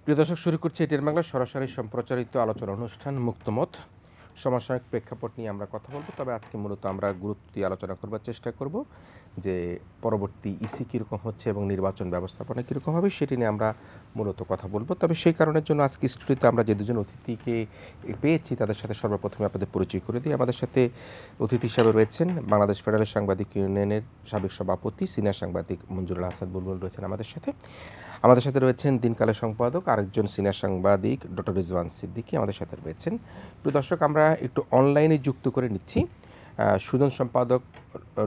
প্রিয় দর্শক, শুরু করছি এটিএন বাংলার সরাসরি সম্প্রচারিত আলোচনা অনুষ্ঠান মুক্তমত। সমসাময়িক প্রেক্ষাপট নিয়ে আমরা কথা বলবো, তবে আজকে মূলত আমরা গুরুত্ব দিয়ে আলোচনা করবার চেষ্টা করব যে পরবর্তী ইসি কীরকম হচ্ছে এবং নির্বাচন ব্যবস্থাপনা কীরকম হবে সেটি নিয়ে আমরা মূলত কথা বলবো। তবে সেই কারণের জন্য আজকে স্টুডিওতে আমরা যে দুজন অতিথিকে পেয়েছি তাদের সাথে সর্বপ্রথমে আপনাদের পরিচয় করে দিই। আমাদের সাথে অতিথি হিসাবে রয়েছেন বাংলাদেশ ফেডারেল সাংবাদিক ইউনিয়নের সাবেক সভাপতি সিনিয়র সাংবাদিক মঞ্জুরুল হাসান বুলবুল রয়েছেন আমাদের সাথে রয়েছেন দিনকালের সম্পাদক আরেকজন সিনিয়র সাংবাদিক ডক্টর রিজওয়ান সিদ্দিকী আমাদের সাথে রয়েছেন। প্রিয় দর্শক, আমরা একটু অনলাইনে যুক্ত করে নিচ্ছি সুজন সম্পাদক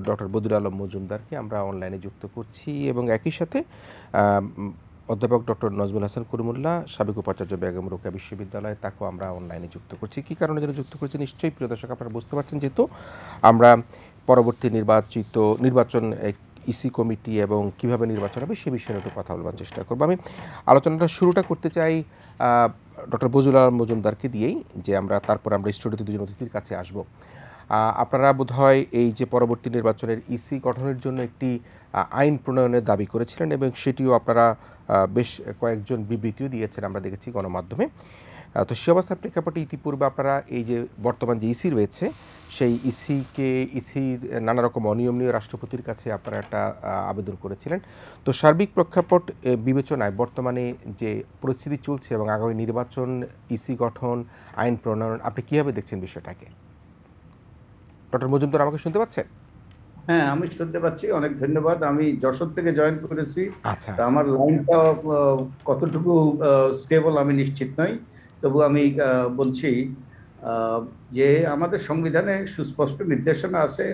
ডক্টর বদিউল আলম মজুমদারকে আমরা অনলাইনে যুক্ত করছি, এবং একই সাথে অধ্যাপক ডক্টর নজমুল হাসান করিমুল্লাহ সাবেক উপাচার্য বেগম রোকেয়া বিশ্ববিদ্যালয়, তাকেও আমরা অনলাইনে যুক্ত করছি। কী কারণে যেন যুক্ত করছি নিশ্চয়ই প্রিয় দর্শক আপনারা বুঝতে পারছেন, যেহেতু আমরা পরবর্তী নির্বাচন ইসি কমিটি এবং কিভাবে নির্বাচন হবে সে বিষয়ে একটু কথা বলবার চেষ্টা করব। আমি আলোচনাটা শুরুটা করতে চাই ডক্টর বদিউল আলম মজুমদারকে দিয়েই, যে তারপর আমরা স্টুডিওতে দুজন অতিথির কাছে আসব। আপনারা বোধহয় এই যে পরবর্তী নির্বাচনের ইসি গঠনের জন্য একটি আইন প্রণয়নের দাবি করেছিলেন, এবং সেটিও আপনারা বেশ কয়েকজন বিবৃতিও দিয়েছেন আমরা দেখেছি গণমাধ্যমে। তো সে অবস্থার প্রেক্ষাপটে ইতিপূর্বে আপনারা এই যে বর্তমান যে ইসি রয়েছে সেই ইসির নানা রকম অনিয়ম নিয়ে রাষ্ট্রপতির কাছে আপনারা একটা আবেদন করেছিলেন। তো সার্বিক প্রেক্ষাপট বিবেচনায় বর্তমানে যে পরিস্থিতি চলছে এবং আগামী নির্বাচন, ইসি গঠন, আইন প্রণয়ন, আপনি কীভাবে দেখছেন বিষয়টাকে? ডক্টর মজুমদার আমাকে শুনতে পাচ্ছেন? হ্যাঁ, আমি শুনতে পাচ্ছি। অনেক ধন্যবাদ। আমি যশোর থেকে জয়েন করেছি। আচ্ছা, আমার লাইনটা কতটুকু স্টেবল আমি নিশ্চিত নই, তবু আমি বলছি যে আমাদের সংবিধানে সুস্পষ্ট নির্দেশনা আছে,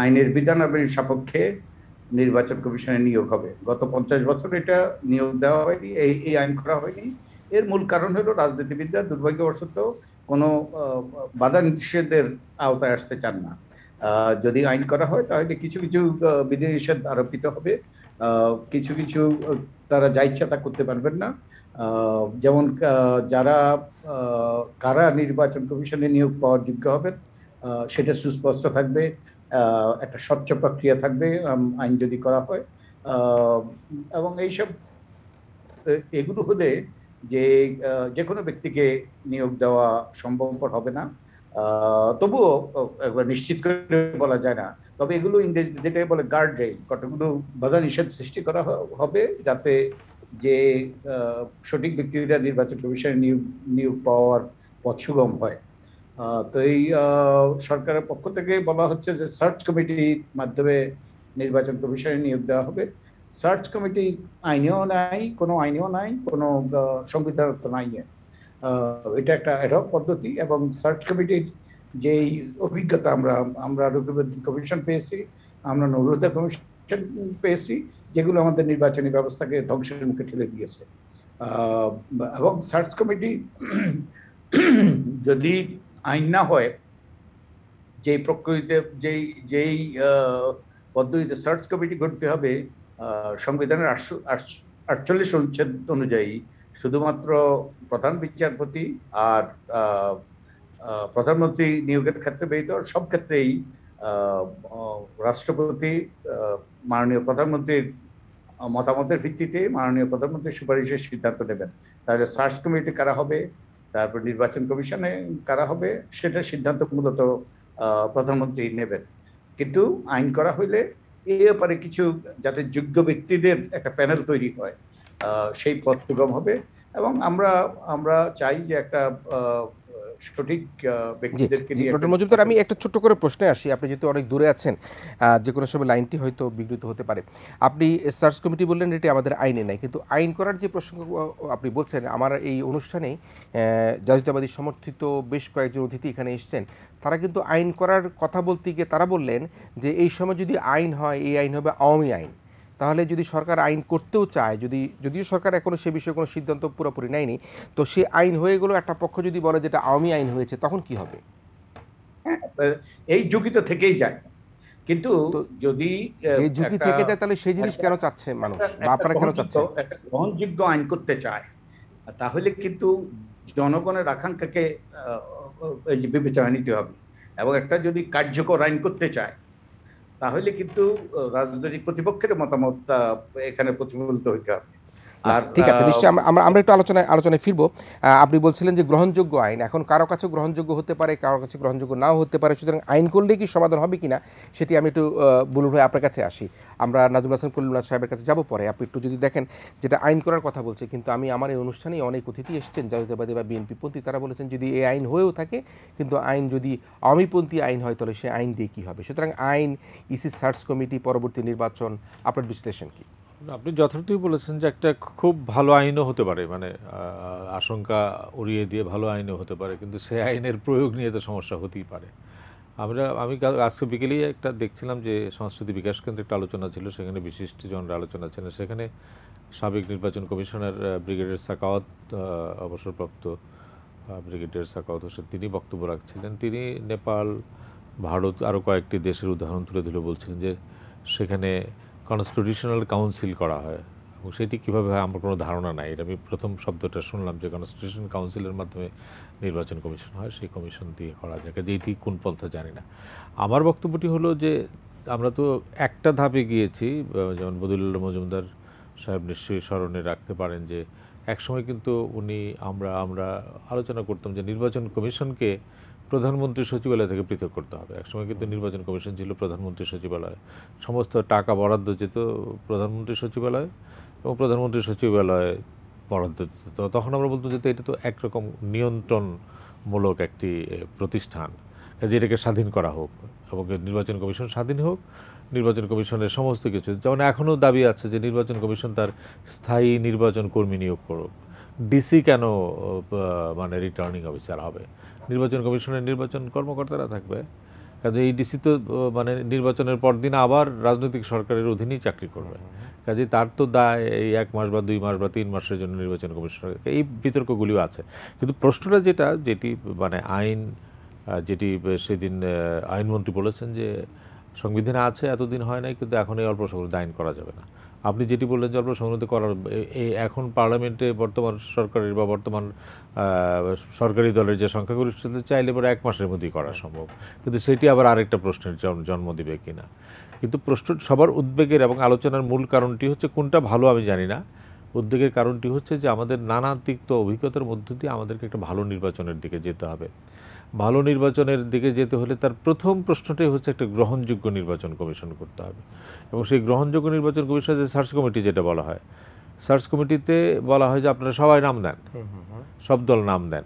আইনের বিধানাবলীর সাপেক্ষে নির্বাচন কমিশনের নিয়োগ হবে। গত 50 বছর এটা নিয়োগ দেওয়া হয়নি, এই আইন করা হয়নি। এর মূল কারণ হলো রাজনীতিবিদরা দুর্ভাগ্যবশত কোনো বাধা নিষেধের আওতায় আসতে চান না। যদি আইন করা হয় তাহলে কিছু কিছু বিধিনিষেধ আরোপিত হবে, কিছু কিছু তারা যা ইচ্ছা তা করতে পারবেন না। যেমন কারা নির্বাচন কমিশনে নিয়োগ পাওয়ার যোগ্য হবেন সেটা সুস্পষ্ট থাকবে, একটা স্বচ্ছ প্রক্রিয়া থাকবে আইন যদি করা হয়। এবং এইসব এগুলো হলে যে কোনো ব্যক্তিকে নিয়োগ দেওয়া সম্ভবপর হবে না। তবুও একবার নিশ্চিত করে বলা যায় না, তবে এগুলো ইংরেজি যেটাকে বলে গার্ড রেইল, কতগুলো বাধা নিষেধ সৃষ্টি করা হবে যাতে যে সঠিক ব্যক্তিরা নির্বাচন কমিশনে নিয়োগ পাওয়ার পথ সুগম হয়। তো এই সরকারের পক্ষ থেকে বলা হচ্ছে যে সার্চ কমিটির মাধ্যমে নির্বাচন কমিশনে নিয়োগ দেওয়া হবে। সার্চ কমিটি আইনেও নাই, কোনো সংবিধানত নাই। এটা একটা অ্যাডহক পদ্ধতি, এবং সার্চ কমিটির যেই অভিজ্ঞতা আমরা রকিবউদ্দিন কমিশন পেয়েছি, আমরা নুরুল কমিশন পেয়েছি, যেগুলো আমাদের নির্বাচনী ব্যবস্থাকে ধ্বংসের মুখে ঠেলে দিয়েছে। এবং সার্চ কমিটি যদি আইন না হয়, যেই প্রক্রিয়াতে যেই পদ্ধতিতে সার্চ কমিটি করতে হবে, সংবিধানের 48 অনুচ্ছেদ অনুযায়ী শুধুমাত্র প্রধান বিচারপতি আর প্রধানমন্ত্রী নিয়োগের ক্ষেত্রে ব্যতীত সব ক্ষেত্রেই রাষ্ট্রপতি মাননীয় প্রধানমন্ত্রীর মতামতের ভিত্তিতে মাননীয় প্রধানমন্ত্রীর সুপারিশের সিদ্ধান্ত নেবেন। তাহলে সার্চ কমিটি কারা হবে, তারপর নির্বাচন কমিশনে কারা হবে, সেটা সিদ্ধান্ত মূলত প্রধানমন্ত্রী নেবেন। কিন্তু আইন করা হইলে এই ব্যাপারে কিছু যাতে যোগ্য ব্যক্তিদের একটা প্যানেল তৈরি হয়, সেই পথ সুগম হবে। এবং আমরা চাই যে একটা সঠিক ব্যক্তিদেরকে নিয়ে। ডক্টর মজুমদার, আমি একটা ছোট্ট করে প্রশ্নে আসি। আপনি যেহেতু অনেক দূরে আছেন, যে কোনো সময় লাইনটি হয়তো বিঘ্নিত হতে পারে। আপনি সার্চ কমিটি বললেন, এটি আমাদের আইনে নাই, কিন্তু আইন করার যে প্রসঙ্গ আপনি বলছেন, আমার এই অনুষ্ঠানেই জাতীয়তাবাদী সমর্থিত বেশ কয়েকজন অতিথি এখানে এসেছেন, তারা কিন্তু আইন করার কথা বলতে গিয়ে তারা বললেন যে এই সময় যদি আইন হয়, এই আইন হবে আওয়ামী আইন। তাহলে যদি সরকার আইন করতেও চায়, যদিও সরকার এখনও সে বিষয়ে কোনো সিদ্ধান্ত পুরোপুরি নেয়নি, তো সে আইন হয়ে গেলো, একটা পক্ষ যদি বলে যেটা আওয়ামী আইন হয়েছে, তখন কি হবে? এই ঝুঁকি তো থেকেই যায়, কিন্তু যদি যে ঝুঁকি থেকে যায় তাহলে সেই জিনিস কেন চাচ্ছে মানুষ, বা আপনারা কেন চাচ্ছেন? একটা গ্রহণযোগ্য আইন করতে চায়, তাহলে কিন্তু জনগণের আকাঙ্ক্ষাকে বিবেচনা নিতে হবে। এবং একটা যদি কার্যকর আইন করতে চায়, তাহলে কিন্তু রাজনৈতিক প্রতিপক্ষের মতামত এখানে প্রতিফলিত হইতে হবে। আর ঠিক আছে, নিশ্চয়ই আমরা একটু আলোচনায় ফিরবো। আপনি বলছিলেন যে গ্রহণযোগ্য আইন এখন কারো কাছে গ্রহণযোগ্য হতে পারে, কারো কাছে গ্রহণযোগ্য নাও হতে পারে, সুতরাং আইন করলে কি সমাধান হবে কিনা সেটি আমি একটু বুলুল ভাই আপনার কাছে আসি। আমরা নাজমুল হাসান কলিমুল্লাহ সাহেবের কাছে যাব পরে। আপনি একটু যদি দেখেন যেটা আইন করার কথা বলছে, কিন্তু আমি আমার এই অনুষ্ঠানে অনেক অতিথি এসেছেন জাতীয়তাবাদী বা বিএনপিপন্থী, তারা বলেছেন যদি এই আইন হয়েও থাকে কিন্তু আইন যদি আওয়ামীপন্থী আইন হয় তাহলে সে আইন দিয়ে কী হবে। সুতরাং আইন, ইসি সার্চ কমিটি, পরবর্তী নির্বাচন, আপনার বিশ্লেষণ কি? আপনি যথার্থই বলেছেন যে একটা খুব ভালো আইনও হতে পারে, মানে আশঙ্কা উড়িয়ে দিয়ে ভালো আইনও হতে পারে, কিন্তু সেই আইনের প্রয়োগ নিয়ে তো সমস্যা হতেই পারে। আমি আজকে বিকেলেই একটা দেখছিলাম যে সংস্কৃতি বিকাশ কেন্দ্রে একটা আলোচনা ছিল, সেখানে বিশিষ্টজনরা আলোচনা ছিলেন। সেখানে সাবেক নির্বাচন কমিশনার ব্রিগেডিয়ার সাকাওয়াত, অবসরপ্রাপ্ত ব্রিগেডিয়ার সাকাওয়াত হোসেন, তিনি বক্তব্য রাখছিলেন। তিনি নেপাল, ভারত আরও কয়েকটি দেশের উদাহরণ তুলে ধরে বলছিলেন যে সেখানে কনস্টিটিউশনাল কাউন্সিল করা হয় এবং সেটি কীভাবে হয় আমার কোনো ধারণা নাই। এটা আমি প্রথম শব্দটা শুনলাম যে কনস্টিটিউশন কাউন্সিলের মাধ্যমে নির্বাচন কমিশন হয়, সেই কমিশন দিয়ে করা যায়, যে এটি কোন পন্থা জানি না। আমার বক্তব্যটি হলো যে আমরা তো একটা ধাপে গিয়েছি, যেমন বদিউল্লাহ মজুমদার সাহেব নিশ্চয়ই স্মরণে রাখতে পারেন যে একসময় কিন্তু আমরা আলোচনা করতাম যে নির্বাচন কমিশনকে প্রধানমন্ত্রী সচিবালয় থেকে পৃথক করতে হবে। একসময় কিন্তু নির্বাচন কমিশন ছিল প্রধানমন্ত্রী সচিবালয়, সমস্ত টাকা বরাদ্দ যেত প্রধানমন্ত্রী সচিবালয় এবং প্রধানমন্ত্রী সচিবালয়ে বরাদ্দ দিত। তো তখন আমরা বলতাম যে এটা তো একরকম নিয়ন্ত্রণমূলক একটি প্রতিষ্ঠান, যেটাকে স্বাধীন করা হোক এবং নির্বাচন কমিশন স্বাধীন হোক, নির্বাচন কমিশনের সমস্ত কিছু, যেমন এখনও দাবি আছে যে নির্বাচন কমিশন তার স্থায়ী নির্বাচন কর্মী নিয়োগ করুক। ডিসি কেন মানে রিটার্নিং অফিসার হবে? নির্বাচন কমিশনের নির্বাচন কর্মকর্তারা থাকবে, কাজে এই ডিসি তো মানে নির্বাচনের পরদিন আবার রাজনৈতিক সরকারের অধীনেই চাকরি করবে। কাজে তার তো দায় এই 1 মাস বা 2 মাস বা 3 মাসের জন্য নির্বাচন কমিশনের, এই বিতর্কগুলিও আছে। কিন্তু প্রশ্নটা যেটি মানে আইন, যেটি সেদিন আইনমন্ত্রী বলেছেন যে সংবিধানে আছে, এতদিন হয় নাই, কিন্তু এখন এই অল্প সংখ্যক আইন করা যাবে না। আপনি যেটি বললেন যে অল্প সংখ্যক করার, এই এখন পার্লামেন্টে বর্তমান সরকারের বা বর্তমান সরকারি দলের যে সংখ্যাগরিষ্ঠতা চাইলে পরে 1 মাসের মধ্যেই করা সম্ভব, কিন্তু সেটি আবার আরেকটা প্রশ্নের জন্ম দিবে কিনা। কিন্তু প্রশ্ন সবার উদ্বেগের এবং আলোচনার মূল কারণটি হচ্ছে, কোনটা ভালো আমি জানি না, উদ্বেগের কারণটি হচ্ছে যে আমাদের নানা তিক্ত অভিজ্ঞতার মধ্য দিয়ে আমাদেরকে একটা ভালো নির্বাচনের দিকে যেতে হবে। ভালো নির্বাচনের দিকে যেতে হলে তার প্রথম প্রশ্নটাই হচ্ছে একটা গ্রহণযোগ্য নির্বাচন কমিশন করতে হবে, এবং সেই গ্রহণযোগ্য নির্বাচন কমিশন যে সার্চ কমিটি যেটা বলা হয়, সার্চ কমিটিতে বলা হয় যে আপনারা সবাই নাম দেন, সব দল নাম দেন।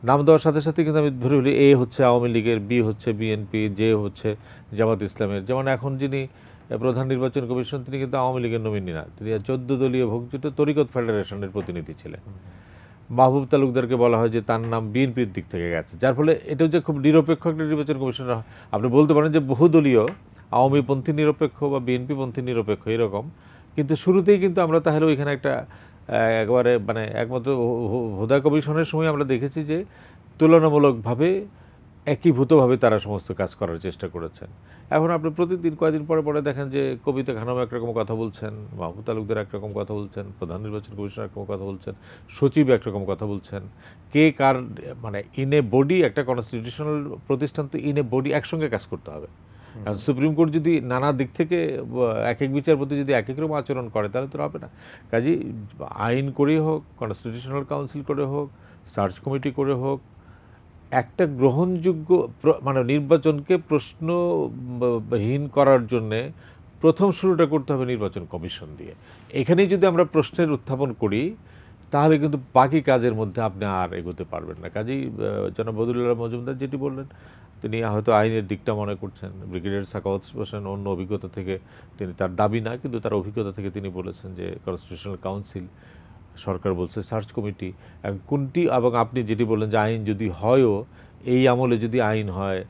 নাম দেওয়ার সাথে সাথে কিন্তু আমি ধরে বলি এ হচ্ছে আওয়ামী লীগের, বি হচ্ছে বিএনপি, জে হচ্ছে জামাত ইসলামের। যেমন এখন যিনি প্রধান নির্বাচন কমিশন, তিনি কিন্তু আওয়ামী লীগের নমিনি না, তিনি 14 দলীয় ভোগজোট তরিকত ফেডারেশনের প্রতিনিধি ছিলেন। মাহবুব তালুকদারকে বলা হয় যে তার নাম বিএনপির দিক থেকে গেছে, যার ফলে এটাও যে খুব নিরপেক্ষ একটা নির্বাচন কমিশন। আপনি বলতে পারেন যে বহুদলীয়, আওয়ামীপন্থী নিরপেক্ষ বা বিএনপিপন্থী নিরপেক্ষ এরকম, কিন্তু শুরুতেই কিন্তু আমরা তাহলে ওইখানে একটা একেবারে মানে একমাত্র হুদা কমিশনের সময় আমরা দেখেছি যে তুলনামূলকভাবে একীভূতভাবে তারা সমস্ত কাজ করার চেষ্টা করেছেন। এখন আপনি প্রতিদিন কয়েকদিন পরে পরে দেখেন যে কবিতা খানম একরকম কথা বলছেন, মাহবুব তালুকদার একরকম কথা বলছেন, প্রধান নির্বাচন কমিশনার একরকম কথা বলছেন, সচিব একরকম কথা বলছেন। কে কার মানে ইন এ বডি, একটা কনস্টিটিউশনাল প্রতিষ্ঠান তো ইন এ বডি একসঙ্গে কাজ করতে হবে। কারণ সুপ্রিম কোর্ট যদি নানা দিক থেকে এক এক বিচারপতি যদি এক এক রকম আচরণ করে তাহলে তো হবে না। কাজেই আইন করে হোক, কনস্টিটিউশনাল কাউন্সিল করে হোক, সার্চ কমিটি করে হোক, একটা গ্রহণযোগ্য মানে নির্বাচনকে প্রশ্নহীন করার জন্যে প্রথম শুরুটা করতে হবে নির্বাচন কমিশন দিয়ে। এখানেই যদি আমরা প্রশ্নের উত্থাপন করি তাহলে কিন্তু বাকি কাজের মধ্যে আপনি আর এগোতে পারবেন না। কাজেই জনাব বদিউল্লাহ মজুমদার যেটি বললেন, তিনি হয়তো আইনের দিকটা মনে করছেন। ব্রিগেডিয়ার সাখাওয়াত হোসেন অন্য অভিজ্ঞতা থেকে, তিনি তার দাবি না কিন্তু তার অভিজ্ঞতা থেকে তিনি বলেছেন যে কনস্টিটিউশনাল কাউন্সিল, সরকার বলছে সার্চ কমিটি, কোনটি, এবং আপনি যেটি বললেন যে আইন যদি হয়ও, এই আমলে যদি আইন হয়,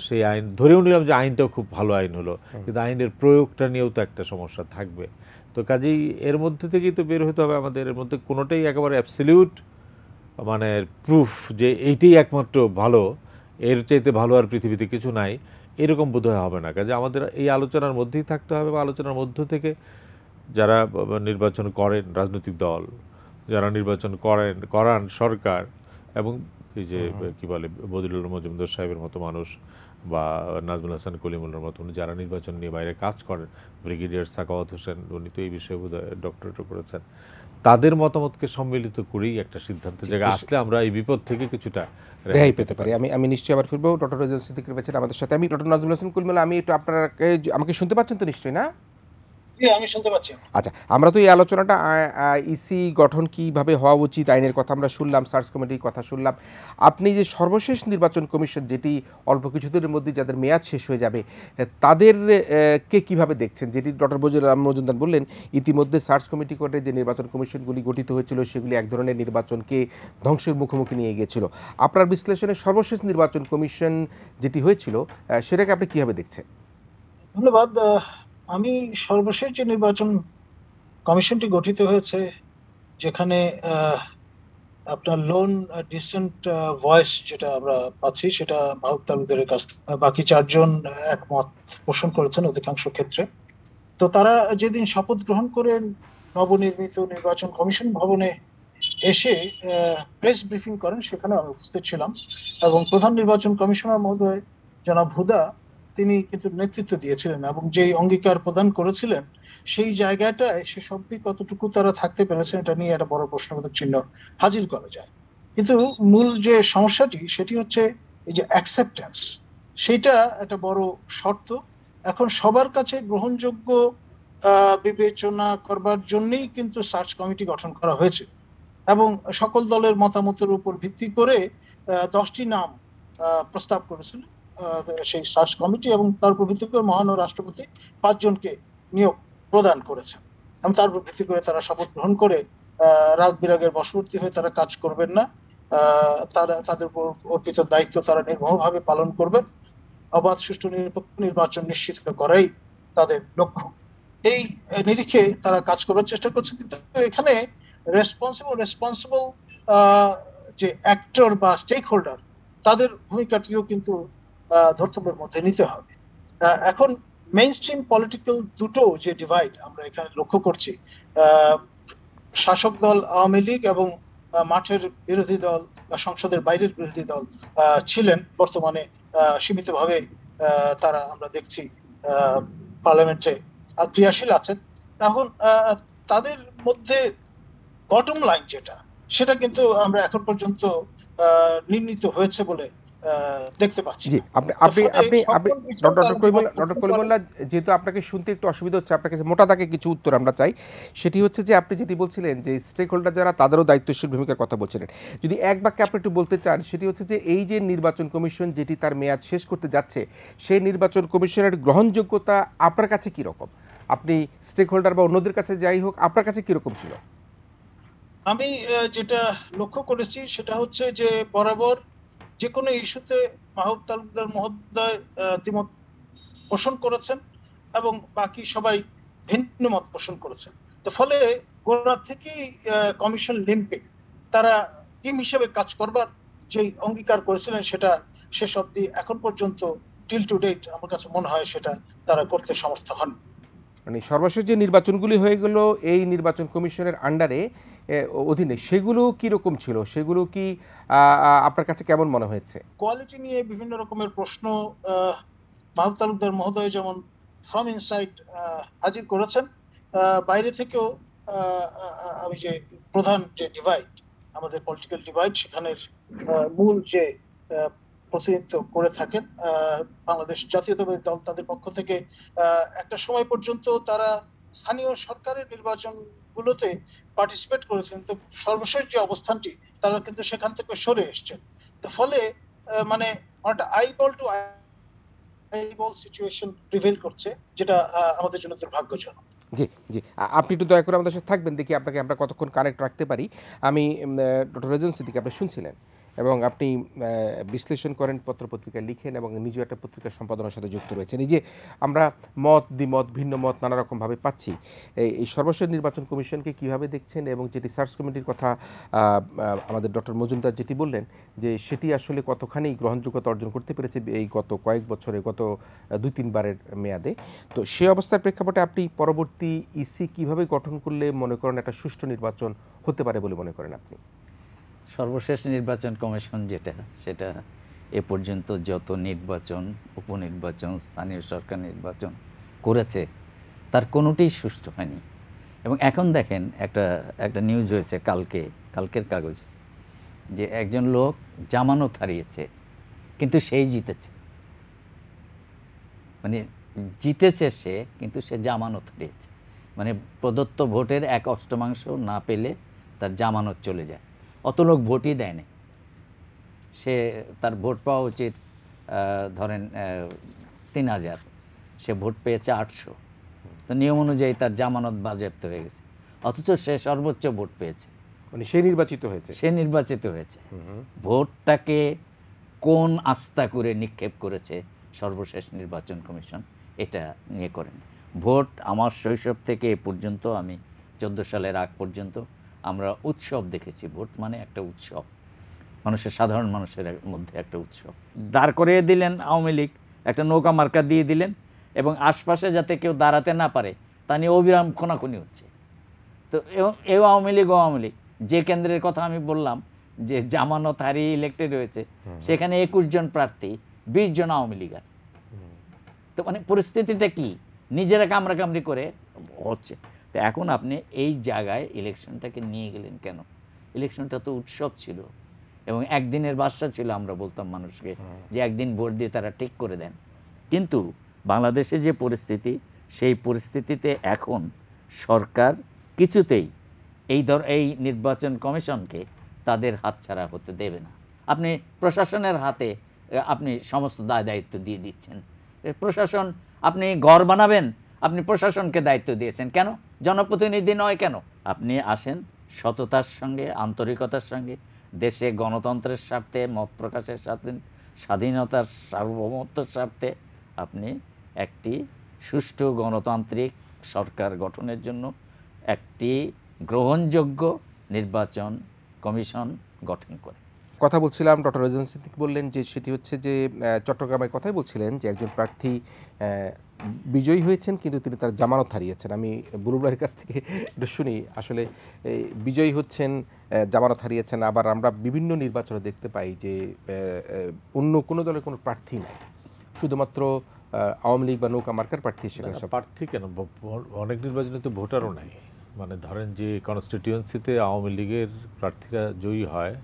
সেই আইন ধরেও নিলাম যে আইনটাও খুব ভালো আইন হলো, কিন্তু আইনের প্রয়োগটা নিয়েও তো একটা সমস্যা থাকবে। তো কাজেই এর মধ্যে থেকেই তো বের হতে হবে আমাদের। এর মধ্যে কোনোটাই একেবারে অ্যাবসলিউট মানে প্রুফ যে এইটাই একমাত্র ভালো, এর চাইতে ভালো আর পৃথিবীতে কিছু নাই, এরকম বোধহয় হবে না। কাজে আমাদের এই আলোচনার মধ্যেই থাকতে হবে, বা আলোচনার মধ্য থেকে যারা নির্বাচন করেন রাজনৈতিক দল, যারা নির্বাচন করান সরকার, এবং এই যে কী বলে বদিউল্লাহ মজুমদার সাহেবের মতো মানুষ, বা নাজমুল হাসান কলিমুল্লাহর মতন যারা নির্বাচন নিয়ে বাইরে কাজ করেন, ব্রিগেডিয়ার সাখাওয়াত হোসেন, উনি তো এই বিষয়ে বোধহয় ডক্টরেটও করেছেন, তাদের মতামতকে সম্মিলিত করেই একটা সিদ্ধান্তের জায়গায় আসলে আমরা এই বিপদ থেকে কিছুটা রেহাই পেতে পারি। আমি নিশ্চয়ই আবার ফিরবো। ডক্টর রেজাউল সিদ্দিকী রয়েছেন আমাদের সাথে। আমি ডক্টর নাজমুল হাসান কলিমুল্লাহ, আমি একটু আপনাকে, আমাকে শুনতে পাচ্ছেন তো নিশ্চয়ই, না? আমি শুনতে পাচ্ছি। আচ্ছা, আমরা তো এই আলোচনাটা ইসি গঠন কিভাবে হওয়া উচিত, আইনের কথা আমরা শুনলাম, সার্চ কমিটির কথা শুনলাম। আপনি যে সর্বশেষ নির্বাচন কমিশন, যেটি অল্প কিছুদিনের মধ্যে যাদের মেয়াদ শেষ হয়ে যাবে, তাদের কে কিভাবে দেখছেন? যেটি ডক্টর মজুমদার বললেন, ইতিমধ্যে সার্চ কমিটি করে যে নির্বাচন কমিশনগুলি গঠিত হয়েছিল সেগুলি এক ধরনের নির্বাচনকে ধ্বংসের মুখোমুখি নিয়ে গিয়েছিল। আপনার বিশ্লেষণে সর্বশেষ নির্বাচন কমিশন যেটি হয়েছিল সেটাকে আপনি কিভাবে দেখছেন? ধন্যবাদ। আমি সর্বশেষ যে নির্বাচন কমিশনটি গঠিত হয়েছে, যেখানে আপনার লোন ডিসেন্ট ভয়েস যেটা আমরা পাচ্ছি, সেটা মাহবুব তালুকদারের কাছ থেকে, বাকি চারজন একমত পোষণ করেছেন অধিকাংশ ক্ষেত্রে। তো তারা যেদিন শপথ গ্রহণ করে নবনির্মিত নির্বাচন কমিশন ভবনে এসে প্রেস ব্রিফিং করেন, সেখানে আমি উপস্থিত ছিলাম, এবং প্রধান নির্বাচন কমিশনার মহোদয় জনাব হুদা তিনি কিন্তু নেতৃত্ব দিয়েছিলেন, এবং যেই অঙ্গীকার প্রদান করেছিলেন সেই জায়গাটায় শেষ অবধি কতটুকু তারা থাকতে পেরেছেন এটা নিয়ে একটা বড় প্রশ্নবোধক চিহ্ন হাজির করা যায়। কিন্তু মূল যে সমস্যাটি সেটি হচ্ছে এই যে অ্যাকসেপ্টেন্স, সেটা একটা বড় শর্ত। এখন সবার কাছে গ্রহণযোগ্য বিবেচনা করবার জন্যই কিন্তু সার্চ কমিটি গঠন করা হয়েছে, এবং সকল দলের মতামতের উপর ভিত্তি করে 10টি নাম প্রস্তাব করেছিল সেই সার্চ কমিটি, এবং তার উপর ভিত্তি করে মহামান্য রাষ্ট্রপতি 5 জনকে নিয়োগ প্রদান করেছেন, এবং তার উপর ভিত্তি করে তারা শপথ গ্রহণ করে রাগ বিরাগের বশবর্তী হয়ে তারা কাজ করবেন না, তারা তাদের উপর অর্পিত দায়িত্ব তারা নির্মমভাবে পালন করবেন, অবাধ সুষ্ঠু নিরপেক্ষ নির্বাচন নিশ্চিত করাই তাদের লক্ষ্য। এই নিরিখে তারা কাজ করার চেষ্টা করছে। কিন্তু এখানে রেসপন্সিবল যে অ্যাক্টর বা স্টেক হোল্ডার, তাদের ভূমিকাটিও কিন্তু ধর্তব্যের মধ্যে নিতে হবে। এখন মেইনস্ট্রিম পলিটিক্যাল দুটো যে ডিভাইড আমরা এখানে লক্ষ্য করছি, শাসক দল আওয়ামী লীগ এবং মাঠের বিরোধী দল বা সংসদের বাইরের বিরোধী দল ছিলেন, বর্তমানে সীমিতভাবে তারা আমরা দেখছি পার্লামেন্টে ক্রিয়াশীল আছেন। এখন তাদের মধ্যে বটম লাইন যেটা, সেটা কিন্তু আমরা এখন পর্যন্ত নির্ণীত হয়েছে বলে দেখতে পাচ্ছি। জি, আপনি ডক্টর কলিমুল্লাহ, যেহেতু আপনাকে শুনতে একটু অসুবিধা হচ্ছে, আপনার কাছে মোটা দাগে কিছু উত্তর আমরা চাই। সেটি হচ্ছে যে আপনি যেটি বলছিলেন যে স্টেক হোল্ডার যারা, তাদেরও দায়িত্বশীল ভূমিকার কথা বলছিলেন। যদি এক বাক্যে আপনি একটু বলতে চান, সেটি হচ্ছে যে এই যে নির্বাচন কমিশন যেটি তার মেয়াদ শেষ করতে যাচ্ছে, সেই নির্বাচন কমিশনের গ্রহণযোগ্যতা আপনার কাছে কীরকম? আপনি স্টেক হোল্ডার বা অন্যদের কাছে যাই হোক, আপনার কাছে কীরকম ছিল? আমি যেটা লক্ষ্য করেছি সেটা হচ্ছে যে বরাবর যে কোনো ইস্যুতে মাহবুব তালুকদার মহোদয় দ্বিমত পোষণ করেছেন, এবং বাকি সবাই ভিন্ন মত পোষণ করেছেন। তো ফলে গোড়া থেকেই কমিশন লিম্পে তারা টিম হিসেবে কাজ করবার যে অঙ্গীকার করেছিলেন, সেটা শেষ অবধি এখন পর্যন্ত টিল টু ডেট আমার কাছে মনে হয় সেটা তারা করতে সমর্থ হন। মানে সর্বশেষ যে নির্বাচনগুলি হয়ে গেল এই নির্বাচন কমিশনের আন্ডারে অধীনে, সেগুলো কীরকম ছিল? সেগুলো কি আপনার কাছে কেমন মনে হয়েছে? কোয়ালিটি নিয়ে বিভিন্ন রকমের প্রশ্ন মাহবুব তালুকদার মহোদয় যেমন ফ্রম ইনসাইড হাজির করেছেন, বাইরে থেকেও আমি যে প্রধান যে ডিভাইড, আমাদের পলিটিক্যাল ডিভাইড, সেখানের মূল যে প্রতিনিধিত্ব করে থাকেন বাংলাদেশ জাতীয়তাবাদী দল, তাদের পক্ষ থেকে একটা সময় পর্যন্ত তারা স্থানীয় সরকারের নির্বাচনগুলোতে পার্টিসিপেট করেছেন। তো সর্বশেষ যে অবস্থানটি, তারা কিন্তু সেখান থেকে সরে এসছেন। তো ফলে মানে একটা eyeball to eyeball situation prevail করছে, যেটা আমাদের জন্য দুর্ভাগ্যজনক। জি জি, আপনি একটু দয়া করে আমাদের সাথে থাকবেন, দেখি আপনাকে আমরা কতক্ষণ কানেক্ট রাখতে পারি। আমি ডক্টর রেজাউল সিদ্দিকী, আপনি শুনছিলেন এবং আপনি বিশ্লেষণ করেন, পত্রপত্রিকায় লিখেন এবং নিজেও একটা পত্রিকা সম্পাদনার সাথে যুক্ত রয়েছেন। এই যে আমরা মত দ্বিমত ভিন্ন মত নানা রকমভাবে পাচ্ছি, এই সর্বশেষ নির্বাচন কমিশনকে কিভাবে দেখছেন? এবং যেটি সার্চ কমিটির কথা আমাদের ডক্টর মজুমদার যেটি বললেন, যে সেটি আসলে কতখানি গ্রহণযোগ্যতা অর্জন করতে পেরেছে এই গত কয়েক বছরে, গত 2-3 বারের মেয়াদে। তো সেই অবস্থার প্রেক্ষাপটে আপনি পরবর্তী ইসি কিভাবে গঠন করলে মনে করেন একটা সুষ্ঠু নির্বাচন হতে পারে বলে মনে করেন আপনি? সর্বশেষ নির্বাচন কমিশন যেটা, সেটা এ পর্যন্ত যত নির্বাচন, উপনির্বাচন, স্থানীয় সরকার নির্বাচন করেছে তার কোনোটিই সুষ্ঠু হয়নি। এবং এখন দেখেন একটা নিউজ হয়েছে কালকের কাগজে, যে একজন লোক জামানত হারিয়েছে কিন্তু সেই জিতেছে, মানে জিতেছে সে, কিন্তু সে জামানত হারিয়েছে, মানে প্রদত্ত ভোটের 1/8 না পেলে তার জামানত চলে যায়। অত লোক ভোটই দেয় না, সে তার ভোট পাওয়া উচিত ধরেন 3000, সে ভোট পেয়েছে 800, তো নিয়ম অনুযায়ী তার জামানত বাজেয়াপ্ত হয়ে গেছে, অথচ সে সর্বোচ্চ ভোট পেয়েছে, মানে সে নির্বাচিত হয়েছে। ভোটটাকে কোন আস্থা করে নিক্ষেপ করেছে সর্বশেষ নির্বাচন কমিশন, এটা নিয়ে করেন। ভোট আমার শৈশব থেকে এ পর্যন্ত, আমি 14 সালের আগ পর্যন্ত আমরা উৎসব দেখেছি। ভোট মানে একটা উৎসব, সাধারণ মানুষের মধ্যে একটা উৎসব। দাঁড় করিয়ে দিলেন আওয়ামী লীগ, একটা নৌকা মার্কা দিয়ে দিলেন, এবং আশপাশে যাতে কেউ দাঁড়াতে না পারে তা নিয়ে অবিরাম খোনাখুনি হচ্ছে। তো এও আওয়ামী লীগ যে কেন্দ্রের কথা আমি বললাম যে জামানত হারিয়ে ইলেক্টেড হয়েছে, সেখানে 21 জন প্রার্থী, 20 জন আওয়ামী লীগার। তো মানে পরিস্থিতিটা কি, নিজেরা কামড়াকামড়ি করে হচ্ছে। তো এখন আপনি এই জায়গায় ইলেকশনটাকে নিয়ে গেলেন কেন? ইলেকশনটা তো উৎসব ছিল এবং একদিনের বাদশা ছিল, আমরা বলতাম মানুষকে যে একদিন ভোট দিয়ে তারা ঠিক করে দেন। কিন্তু বাংলাদেশে যে পরিস্থিতি, সেই পরিস্থিতিতে এখন সরকার কিছুতেই এই নির্বাচন কমিশনকে তাদের হাতছাড়া হতে দেবে না। আপনি প্রশাসনের হাতে আপনি সমস্ত দায়িত্ব দিয়ে দিচ্ছেন। প্রশাসন, আপনি ঘর বানাবেন, আপনি প্রশাসনকে দায়িত্ব দিয়েছেন কেন? জনপ্রতিনিধি নয় কেন? আপনি আসেন সততার সঙ্গে, আন্তরিকতার সঙ্গে, দেশে গণতন্ত্রের স্বার্থে, মত প্রকাশের স্বার্থে, স্বাধীনতার সার্বভৌমত্বের স্বার্থে আপনি একটি সুষ্ঠু গণতান্ত্রিক সরকার গঠনের জন্য একটি গ্রহণযোগ্য নির্বাচন কমিশন গঠন করে। কথা বলছিলাম, ডক্টর রেজাউল সিদ্দিকী বললেন যে সেটি হচ্ছে যে চট্টগ্রামের কথাই বলছিলেন যে একজন প্রার্থী বিজয়ী হয়েছেন কিন্তু তিনি তার জামানত হারিয়েছেন। আমি বুলবুল ভাইয়ের কাছ থেকে একটু শুনি, আসলে বিজয়ী হচ্ছেন, জামানত হারিয়েছেন, আবার আমরা বিভিন্ন নির্বাচনে দেখতে পাই যে অন্য কোনো দলের কোনো প্রার্থী নাই, শুধুমাত্র আওয়ামী লীগ বা নৌকা মার্কার প্রার্থী। সেখানে প্রার্থী কেন, অনেক নির্বাচনে তো ভোটারও নাই। মানে ধরেন যে কনস্টিটিউয়েন্সিতে আওয়ামী লীগের প্রার্থীরা জয়ী হয়,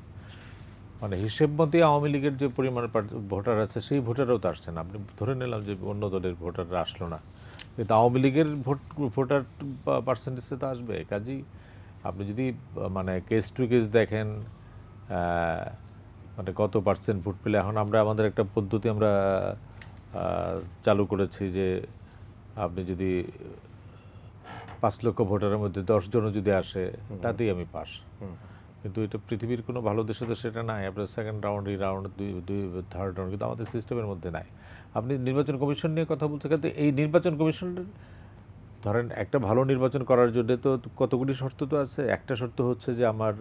মানে হিসেব মতে আওয়ামী লীগের যে পরিমাণ ভোটার আছে সেই ভোটারও তো আসছে না। আপনি ধরে নিলাম যে অন্য দলের ভোটাররা আসলো না, কিন্তু আওয়ামী লীগের ভোটার পার্সেন্টেজে তো আসবে। কাজেই আপনি যদি মানে কেস টু কেস দেখেন, মানে কত পার্সেন্ট ভোট পেলে, এখন আমরা আমাদের একটা পদ্ধতি আমরা চালু করেছি যে আপনি যদি 5 লক্ষ ভোটারের মধ্যে 10 জনও যদি আসে তাতেই আমি পাস। কিন্তু এটা পৃথিবীর কোনো ভালো দেশে তো সেটা নাই। আপনার সেকেন্ড রাউন্ড, এই রাউন্ড, দুই থার্ড রাউন্ড, কিন্তু আমাদের সিস্টেমের মধ্যে নাই। আপনি নির্বাচন কমিশন নিয়ে কথা বলছেন, কিন্তু এই নির্বাচন কমিশনের ধরেন একটা ভালো নির্বাচন করার জন্য তো কতগুলি শর্ত তো আছে। একটা শর্ত হচ্ছে যে আমার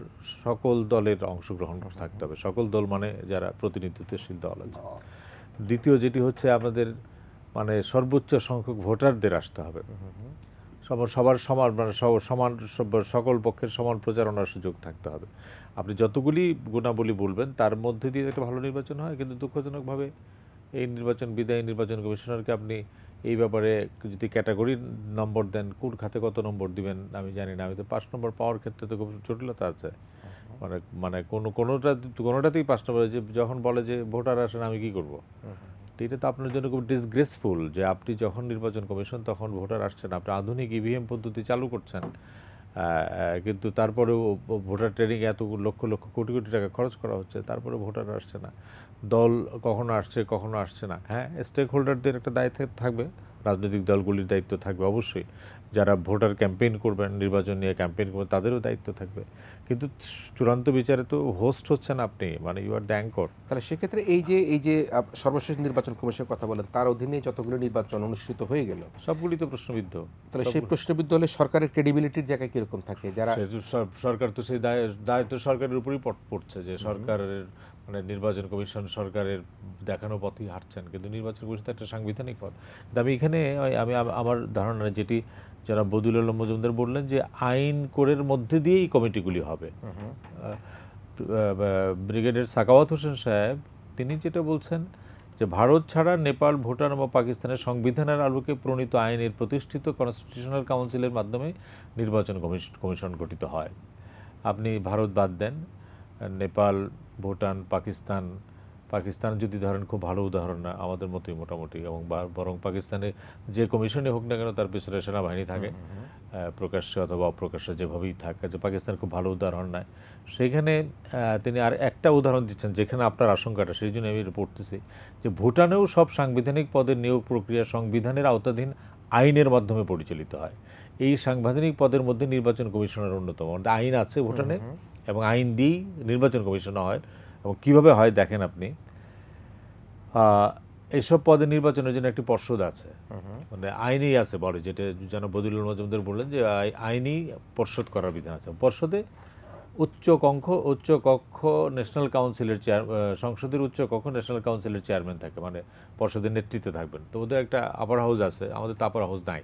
সকল দলের অংশগ্রহণ থাকতে হবে, সকল দল মানে যারা প্রতিনিধিত্বশীল দল আছে। দ্বিতীয় যেটি হচ্ছে আমাদের মানে সর্বোচ্চ সংখ্যক ভোটারদের আসতে হবে, সবার সমান, মানে সমান, সকল পক্ষের সমান প্রচারণার সুযোগ থাকতে হবে। আপনি যতগুলি গুণাবলী বলবেন তার মধ্যে দিয়ে একটা ভালো নির্বাচন হয়। কিন্তু দুঃখজনকভাবে এই বিদায়ী নির্বাচন কমিশনারকে আপনি এই ব্যাপারে যদি ক্যাটাগরি নম্বর দেন, কোন খাতে কত নম্বর দিবেন আমি জানি না। আমি তো 5 নম্বর পাওয়ার ক্ষেত্রে তো খুব জটিলতা আছে। মানে কোনোটাতেই 5 নম্বর, যে যখন বলে যে ভোটার আসেন আমি কি করব, এটা তো আপনার জন্য খুব ডিসগ্রেসফুল যে আপনি যখন নির্বাচন কমিশন তখন ভোটার আসছেন, আপনি আধুনিক ইভিএম পদ্ধতি চালু করছেন, কিন্তু তারপরেও ভোটার ট্রেনিং এত লক্ষ লক্ষ কোটি কোটি টাকা খরচ করা হচ্ছে, তারপরে ভোটার আসছে না। দল কখনো আসছে কখনো আসছে না। হ্যাঁ, স্টেক হোল্ডারদের একটা দায়িত্ব থাকবে, রাজনৈতিক দলগুলির দায়িত্ব থাকবে অবশ্যই, যারা ভোটার ক্যাম্পেইন করবেন, নির্বাচন নিয়ে ক্যাম্পেইন করবেন, তাদেরও দায়িত্ব থাকবে। কিন্তু চূড়ান্ত বিচারে তো হোস্ট হচ্ছেন আপনি, মানে ইউ আর দ্য অ্যাঙ্কর। তাহলে সেক্ষেত্রে এই যে সর্বশেষ নির্বাচন কমিশনের কথা বলেন, তার অধীনে যতগুলো নির্বাচন অনুষ্ঠিত হয়ে গেল সবগুলি তো প্রশ্নবিদ্ধ। তাহলে সেই প্রশ্নবিদ্ধ হলে সরকারের ক্রেডিবিলিটির জায়গায় কীরকম থাকে? যারা সরকার তো সেই দায়িত্ব সরকারের উপরই পড়ছে, যে সরকারের মানে নির্বাচন কমিশন সরকারের দেখানো পথই হাঁটছেন, কিন্তু নির্বাচন কমিশন তো একটা সাংবিধানিক পথ। আমি এখানে আমার ধারণা যেটি যারা বদিউল আলম মজুমদার বললেন যে আইন কোরের মধ্যে দিয়েই কমিটিগুলি হবে। ব্রিগেডিয়ার সাখাওয়াত হোসেন সাহেব তিনি যেটা বলছেন যে ভারত ছাড়া নেপাল, ভুটান এবং পাকিস্তানের সংবিধানের আলোকে প্রণীত আইনের প্রতিষ্ঠিত কনস্টিটিউশনাল কাউন্সিলের মাধ্যমে নির্বাচন কমিশন গঠিত হয়। আপনি ভারত বাদ দেন, নেপাল, ভুটান, পাকিস্তান যদি ধরেন খুব ভালো উদাহরণ না, আমাদের মতোই মোটামুটি, এবং বরং পাকিস্তানে যে কমিশনে হোক না কেন তার পেছনে সেনাবাহিনী থাকে, প্রকাশ্যে অথবা অপ্রকাশ্যে যেভাবেই থাকে, যে পাকিস্তান খুব ভালো উদাহরণ নয়। সেখানে তিনি আর একটা উদাহরণ দিচ্ছেন যেখানে আপনার আশঙ্কাটা, সেই জন্য আমি পড়তেছি যে ভুটানেও সব সাংবিধানিক পদের নিয়োগ প্রক্রিয়া সংবিধানের আওতাধীন আইনের মাধ্যমে পরিচালিত হয়। এই সাংবিধানিক পদের মধ্যে নির্বাচন কমিশনের অন্যতম। আইন আছে ভুটানে এবং আইন দিয়েই নির্বাচন কমিশন হয়। এবং কীভাবে হয় দেখেন আপনি, এইসব পদে নির্বাচনের জন্য একটি পর্ষদ আছে, মানে আইনেই আছে বলে, যেটা যেন বদিউল মজুমদার বললেন যে আইনি পর্ষদ করার বিধান আছে। পর্ষদে উচ্চ কক্ষ ন্যাশনাল কাউন্সিলের সংসদের উচ্চ কক্ষ ন্যাশনাল কাউন্সিলের চেয়ারম্যান থাকে, মানে পর্ষদের নেতৃত্বে থাকবেন। তো ওদের একটা আপার হাউস আছে, আমাদের তো আপার হাউস নাই।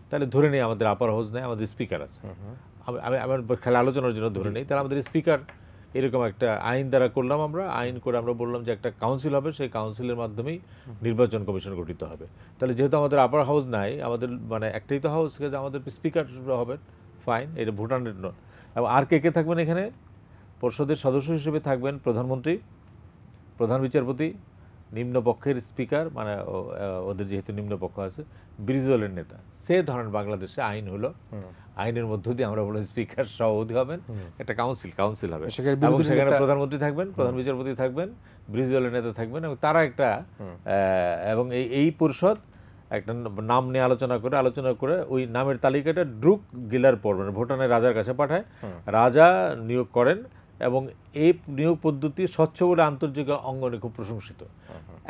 তাহলে ধরে নেই আমাদের আপার হাউস নাই, আমাদের স্পিকার আছে। আমি আমার খেলা আলোচনার জন্য ধরে নেই, তাহলে আমাদের স্পিকার এরকম একটা আইন দ্বারা করলাম, আমরা আইন করে আমরা বললাম যে একটা কাউন্সিল হবে, সেই কাউন্সিলের মাধ্যমেই নির্বাচন কমিশন গঠিত হবে। তাহলে যেহেতু আমাদের আপার হাউস নাই, আমাদের মানে একটাই তো হাউস, আমাদের স্পিকার হবেন, ফাইন, এটা ভুটানের নয়। এবং আর কে কে থাকবেন এখানে? পর্ষদের সদস্য হিসেবে থাকবেন প্রধানমন্ত্রী, প্রধান বিচারপতি, নিম্নপক্ষের স্পিকার, মানে ওদের যেহেতু নিম্নপক্ষ আছে, বিরোধী দলের নেতা। সে ধরেন বাংলাদেশে আইন হলো, আইনের মধ্য দিয়ে আমরা বললাম স্পিকার সভাপতি হবেন, একটা কাউন্সিল হবে, এবং সেখানে প্রধানমন্ত্রী থাকবেন, প্রধান বিচারপতি থাকবেন, বিরোধী দলের নেতা থাকবেন, এবং তারা একটা এবং এই পরিষদ একটা নাম নিয়ে আলোচনা করে ওই নামের তালিকাটা ড্রুক গিলার পর, মানে ভুটানের রাজার কাছে পাঠায়, রাজা নিয়োগ করেন, এবং এই নিয়োগ পদ্ধতি স্বচ্ছ বলে আন্তর্জাতিক অঙ্গনে খুব প্রশংসিত।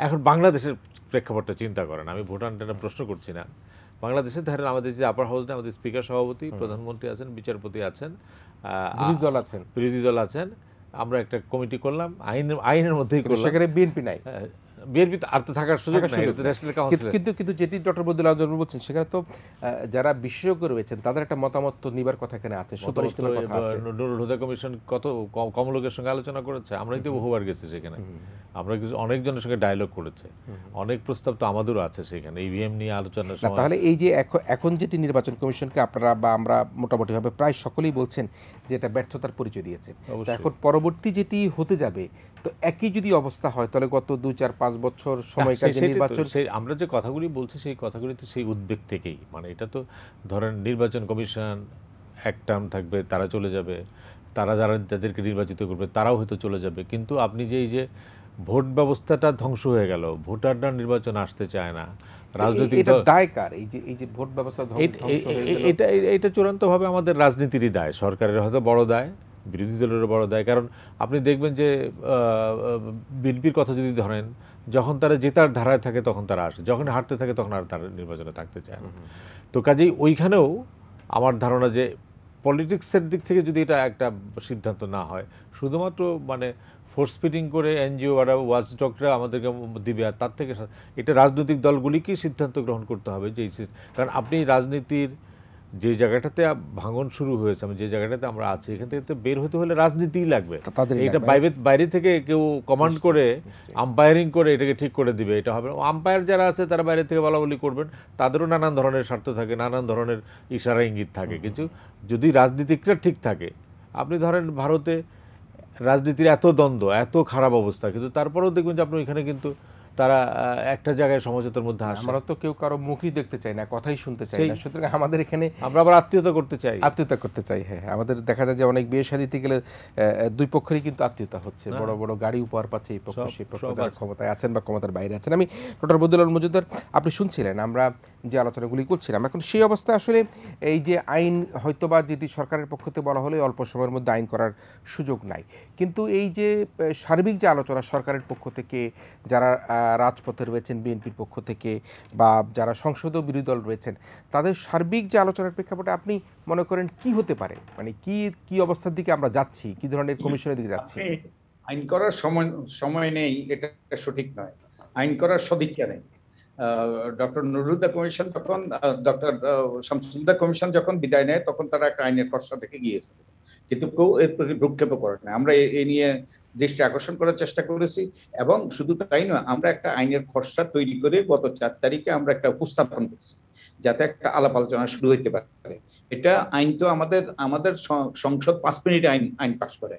এখন বাংলাদেশের প্রেক্ষাপটটা চিন্তা করেন, আমি ভুটানটা প্রশ্ন করছি না, বাংলাদেশে ধরেন আমাদের যে আপার হাউস না, আমাদের স্পিকার, সভাপতি, প্রধানমন্ত্রী আছেন, বিচারপতি আছেন, বিরোধী দল আছেন, আমরা একটা কমিটি করলাম, আইনের মধ্যেই করলাম, সেখানে বিএনপি নাই, বিএনপি আর তো থাকার সুযোগ নাই, কিন্তু যেটি ডক্টর বদিউল আজম বলছেন, সেখানে তো যারা বিশেষজ্ঞ রয়েছেন তাদের একটা মতামত তো নিবার কথা এখানে আছে, সুপারিশ নেবার কথা আছে। নুরুল হুদা কমিশন কত কম লোকের সঙ্গে আলোচনা করেছে, আমরাই তো বহুবার গেছি সেখানে, আমরা কিছু অনেকজনের সঙ্গে ডায়লগ করেছে, অনেক প্রস্তাব তো আমাদেরও আছে সেখানে ইভিএম নিয়ে আলোচনা। তাহলে এই যে এখন যেটি নির্বাচন কমিশনকে আপনারা বা আমরা মোটামুটিভাবে প্রায় সকলেই বলছেন যে এটা ব্যর্থতার পরিচয় দিয়েছে, এখন পরবর্তী যেটি হতে যাবে, তো একই যদি অবস্থা হয় তাহলে গত 2-4-5 বছর সময়কাল নির্বাচন, আমরা যে কথাগুলি বলছি সেই কথাগুলি তো সেই উদ্বেগ থেকেই, মানে এটা তো ধরেন নির্বাচন কমিশন এক টার্ম থাকবে, তারা চলে যাবে, যাদেরকে নির্বাচিত করবে তারাও হয়তো চলে যাবে, কিন্তু আপনি যে এই যে ভোট ব্যবস্থাটা ধ্বংস হয়ে গেল, ভোটাররা নির্বাচন আসতে চায় না, রাজনৈতিক দায়কার এই যে ভোট ব্যবস্থা এটা চূড়ান্তভাবে আমাদের রাজনীতিরই দায়, সরকারের হয়তো বড় দায়, বিরোধী দলেরও বড় দায়। কারণ আপনি দেখবেন যে বিএনপির কথা যদি ধরেন, যখন তারা জেতার ধারায় থাকে তখন তারা আসে, যখন হারতে থাকে তখন আর তারা নির্বাচনে থাকতে চায় না। তো কাজেই ওইখানেও আমার ধারণা যে পলিটিক্সের দিক থেকে যদি এটা একটা সিদ্ধান্ত না হয়, শুধুমাত্র মানে ফোর্স ফিডিং করে এনজিও বা ওয়াচডগরা আমাদেরকে দিবে, আর তার থেকে এটা রাজনৈতিক দলগুলিকেই সিদ্ধান্ত গ্রহণ করতে হবে যে, কারণ আপনি রাজনীতির যে জায়গাটাতে ভাঙন শুরু হয়েছে, আমি যে জায়গাটাতে আমরা আছি, এখান থেকে তো বের হতে হলে রাজনীতিই লাগবে। এটা বাইরে থেকে কেউ কমান্ড করে আম্পায়ারিং করে এটাকে ঠিক করে দিবে এটা হবে। আম্পায়ার যারা আছে তারা বাইরে থেকে বলাবলি করবেন, তাদেরও নানান ধরনের স্বার্থ থাকে, নানান ধরনের ইশারা ইঙ্গিত থাকে, কিন্তু যদি রাজনীতিকরা ঠিক থাকে, আপনি ধরেন ভারতে রাজনীতির এত দ্বন্দ্ব, এত খারাপ অবস্থা, কিন্তু তারপরেও দেখবেন যে আপনি এখানে কিন্তু তারা একটা জায়গায় সমঝোতার মধ্যে আসে। আমরা তো কেউ কারো মুখই দেখতে চাই না, কথাই শুনতে চাই না, সুতরাং আমাদের এখানে আমরা আবার আত্মীয়তা করতে চাই। হ্যাঁ, আমাদের দেখা যায় যে অনেক বিয়ে শাদীতে গেলে দুই পক্ষেরই কিন্তু আত্মীয়তা হচ্ছে, বড় বড় গাড়ি উপহার পাচ্ছে এই পক্ষ সেই পক্ষ, যারা ক্ষমতায় আছেন বা ক্ষমতার বাইরে আছেন। আমি ডক্টর বদিউল মজুমদার, আপনি শুনছিলেন আমরা যে আলোচনাগুলি করছিলাম, এখন সেই অবস্থায় আসলে এই যে আইন হয়তোবা যেটি সরকারের পক্ষ থেকে বলা হলে অল্প সময়ের মধ্যে আইন করার সুযোগ নাই, কিন্তু এই যে সার্বিক যে আলোচনা সরকারের পক্ষ থেকে, যারা রাজপথে রয়েছেন বিএনপির পক্ষ থেকে বা যারা সংসদীয় বিরোধী দল রয়েছেন, তাদের সার্বিক যে আলোচনার প্রেক্ষাপটে আপনি মনে করেন কি হতে পারে, মানে কি অবস্থার দিকে আমরা যাচ্ছি, কি ধরনের কমিশনের দিকে যাচ্ছি? আইন করার সময় নেই, এটা সঠিক নয়, আইন করার সদিচ্ছা নেই। ডক্টর নুরুল কমিশন যখন ডক্টর শামসুল কমিশন যখন বিদায় নেয়, তখন তারা একটা আইনের খসড়া থেকে গিয়েছিল। কিন্তু কেউ এর প্রতি ভ্রুক্ষেপ করে না। আমরা এই নিয়ে দৃষ্টি আকর্ষণ করার চেষ্টা করেছি, এবং শুধু তাই নয়, আমরা একটা আইনের খসড়া তৈরি করে গত 4 তারিখে আমরা একটা উপস্থাপন করছি, যাতে একটা আলাপ আলোচনা শুরু হইতে পারে। এটা আইন তো আমাদের সংসদ 5 মিনিটে আইন পাশ করে,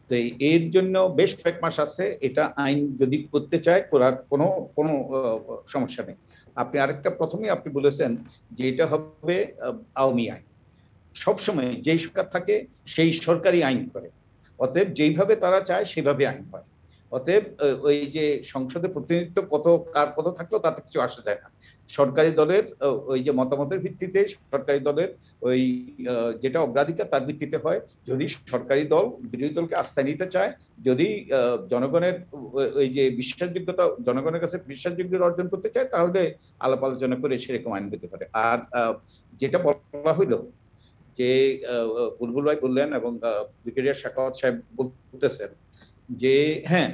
তো এর জন্য বেশ কয়েক মাস আছে। এটা আইন যদি করতে চায় করার কোনো সমস্যা নেই। আপনি আরেকটা, প্রথমেই আপনি বলেছেন যে এটা হবে আওয়ামী আইন। সবসময় যেই সরকার থাকে সেই সরকারি আইন করে, অতএব যেইভাবে তারা চায় সেভাবে আইন হয়। অতএব ওই যে সংসদে প্রতিনিধিত্ব কার কত থাকলো তাতে কিছু আসে যায় না। সরকারি দলের ওই যে মতামতের ভিত্তিতে সরকারি দলের ওই যেটা অগ্রাধিকার তার ভিত্তিতে হয়। যদি সরকারি দল বিরোধী দলকে আস্থায় নিতে চায়, যদি জনগণের ওই যে বিশ্বাসযোগ্যতা, জনগণের কাছে বিশ্বাসযোগ্যতা অর্জন করতে চায়, তাহলে আলাপ আলোচনা করে সেরকম আইন পেতে পারে। আর যেটা বলা হইলো যে বুলবুল ভাই বললেন এবং ব্রিগেডিয়ার সাখাওয়াত সাহেব বলতেছেন যে হ্যাঁ,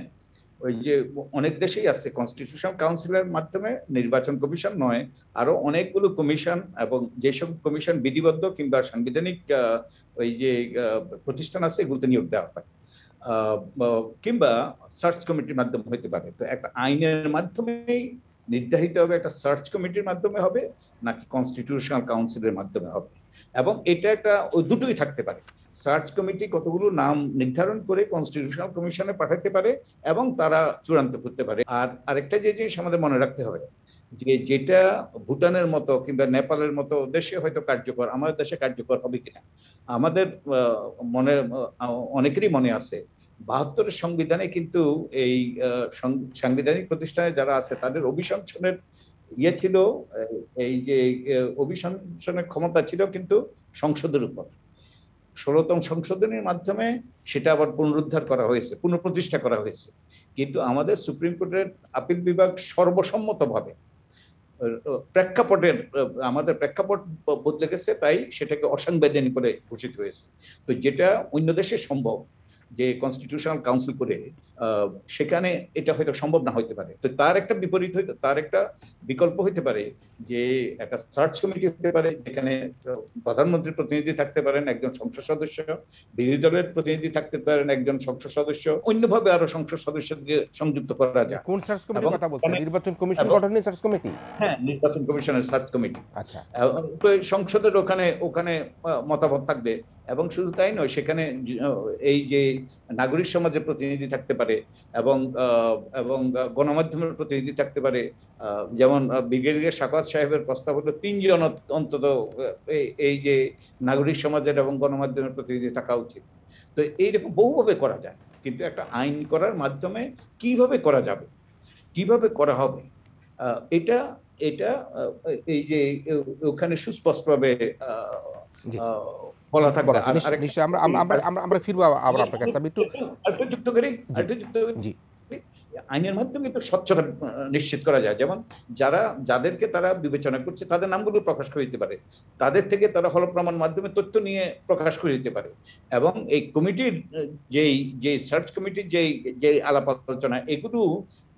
ওই যে অনেক দেশেই আছে কনস্টিটিউশন কাউন্সিলের মাধ্যমে, নির্বাচন কমিশন নয়, আরো অনেকগুলো কমিশন, এবং যেসব কমিশন বিধিবদ্ধ কিংবা সাংবিধানিক ওই যে প্রতিষ্ঠান আছে, এগুলোতে নিয়োগ দেওয়া হয়, কিংবা সার্চ কমিটির মাধ্যমে হতে পারে। তো একটা আইনের মাধ্যমেই নির্ধারিত হবে একটা সার্চ কমিটির মাধ্যমে হবে নাকি কনস্টিটিউশনাল কাউন্সিলের মাধ্যমে হবে, এবং এটা একটা ওই দুটোই থাকতে পারে। সার্চ কমিটি কতগুলো নাম নির্ধারণ করে কনস্টিটিউশনাল কমিশনে পাঠাতে পারে এবং তারা চূড়ান্ত করতে পারে। আর আরেকটা যে জিনিস আমাদের মনে রাখতে হবে, যে যেটা ভুটানের মতো কিংবা নেপালের মতো দেশে হয়তো কার্যকর, আমাদের দেশে কার্যকর হবে কিনা। আমাদের মনে অনেকেরই মনে আছে 72-এর সংবিধানে কিন্তু এই সাংবিধানিক প্রতিষ্ঠানে যারা আছে তাদের অভিশংসনের ইয়ে ছিল, এই যে অভিশংসনের ক্ষমতা ছিল কিন্তু সংসদের উপর। 16তম সংশোধনীর মাধ্যমে সেটা আবার পুনরুদ্ধার করা হয়েছে, পুনঃপ্রতিষ্ঠা করা হয়েছে। কিন্তু আমাদের সুপ্রিম কোর্টের আপিল বিভাগ সর্বসম্মতভাবে আমাদের প্রেক্ষাপট বদলে গেছে, তাই সেটাকে অসাংবিধানিক করে ঘোষিত হয়েছে। তো যেটা অন্য দেশে সম্ভব যে কনস্টিটিউশনাল কাউন্সিল করে, সেখানে এটা হয়তো সম্ভব না হইতে পারে। তো তার একটা বিপরীত হইতে, তার একটা বিকল্প হইতে পারে যে একটা সার্চ কমিটি হতে পারে, যেখানে প্রধানমন্ত্রীর প্রতিনিধি থাকতে পারেন একজন সংসদ সদস্য, বিরোধী দলের প্রতিনিধি থাকতে পারেন একজন সংসদ সদস্য, অন্যভাবে আরো সংসদ সদস্যকে সংযুক্ত করা যায়। কোন সার্চ কমিটির কথা বলছেন? নির্বাচন কমিশন গঠনের সার্চ কমিটি? হ্যাঁ, নির্বাচন কমিশনের সার্চ কমিটি। আচ্ছা, সংসদের ওখানে মতামত থাকবে, এবং শুধু তাই নয়, সেখানে এই যে নাগরিক সমাজের প্রতিনিধি থাকতে পারে এবং গণমাধ্যমের প্রতিনিধি থাকতে পারে। যেমন ব্রিগেডিয়ার সাখাওয়াত সাহেবের প্রস্তাব হলো 3 জন অন্তত এই যে নাগরিক সমাজের এবং গণমাধ্যমের প্রতিনিধি থাকা উচিত। তো এইরকম বহুভাবে করা যায়, কিন্তু একটা আইন করার মাধ্যমে কিভাবে করা যাবে, কিভাবে করা হবে, এটা এই যে ওখানে সুস্পষ্টভাবে বলা থাকবে। নিশ্চয়ই আমরা ফিরবো আবার আপনার কাছে। আমি একটু যুক্ত করি। আইনের মাধ্যমে তো স্বচ্ছতা নিশ্চিত করা যায়। যেমন যাদেরকে তারা বিবেচনা করছে তাদের নামগুলো প্রকাশ করে দিতে পারে, তাদের থেকে তারা হলফনামার মাধ্যমে তথ্য নিয়ে প্রকাশ করে দিতে পারে, এবং এই কমিটির যে সার্চ কমিটির যে আলাপ আলোচনা, এগুলো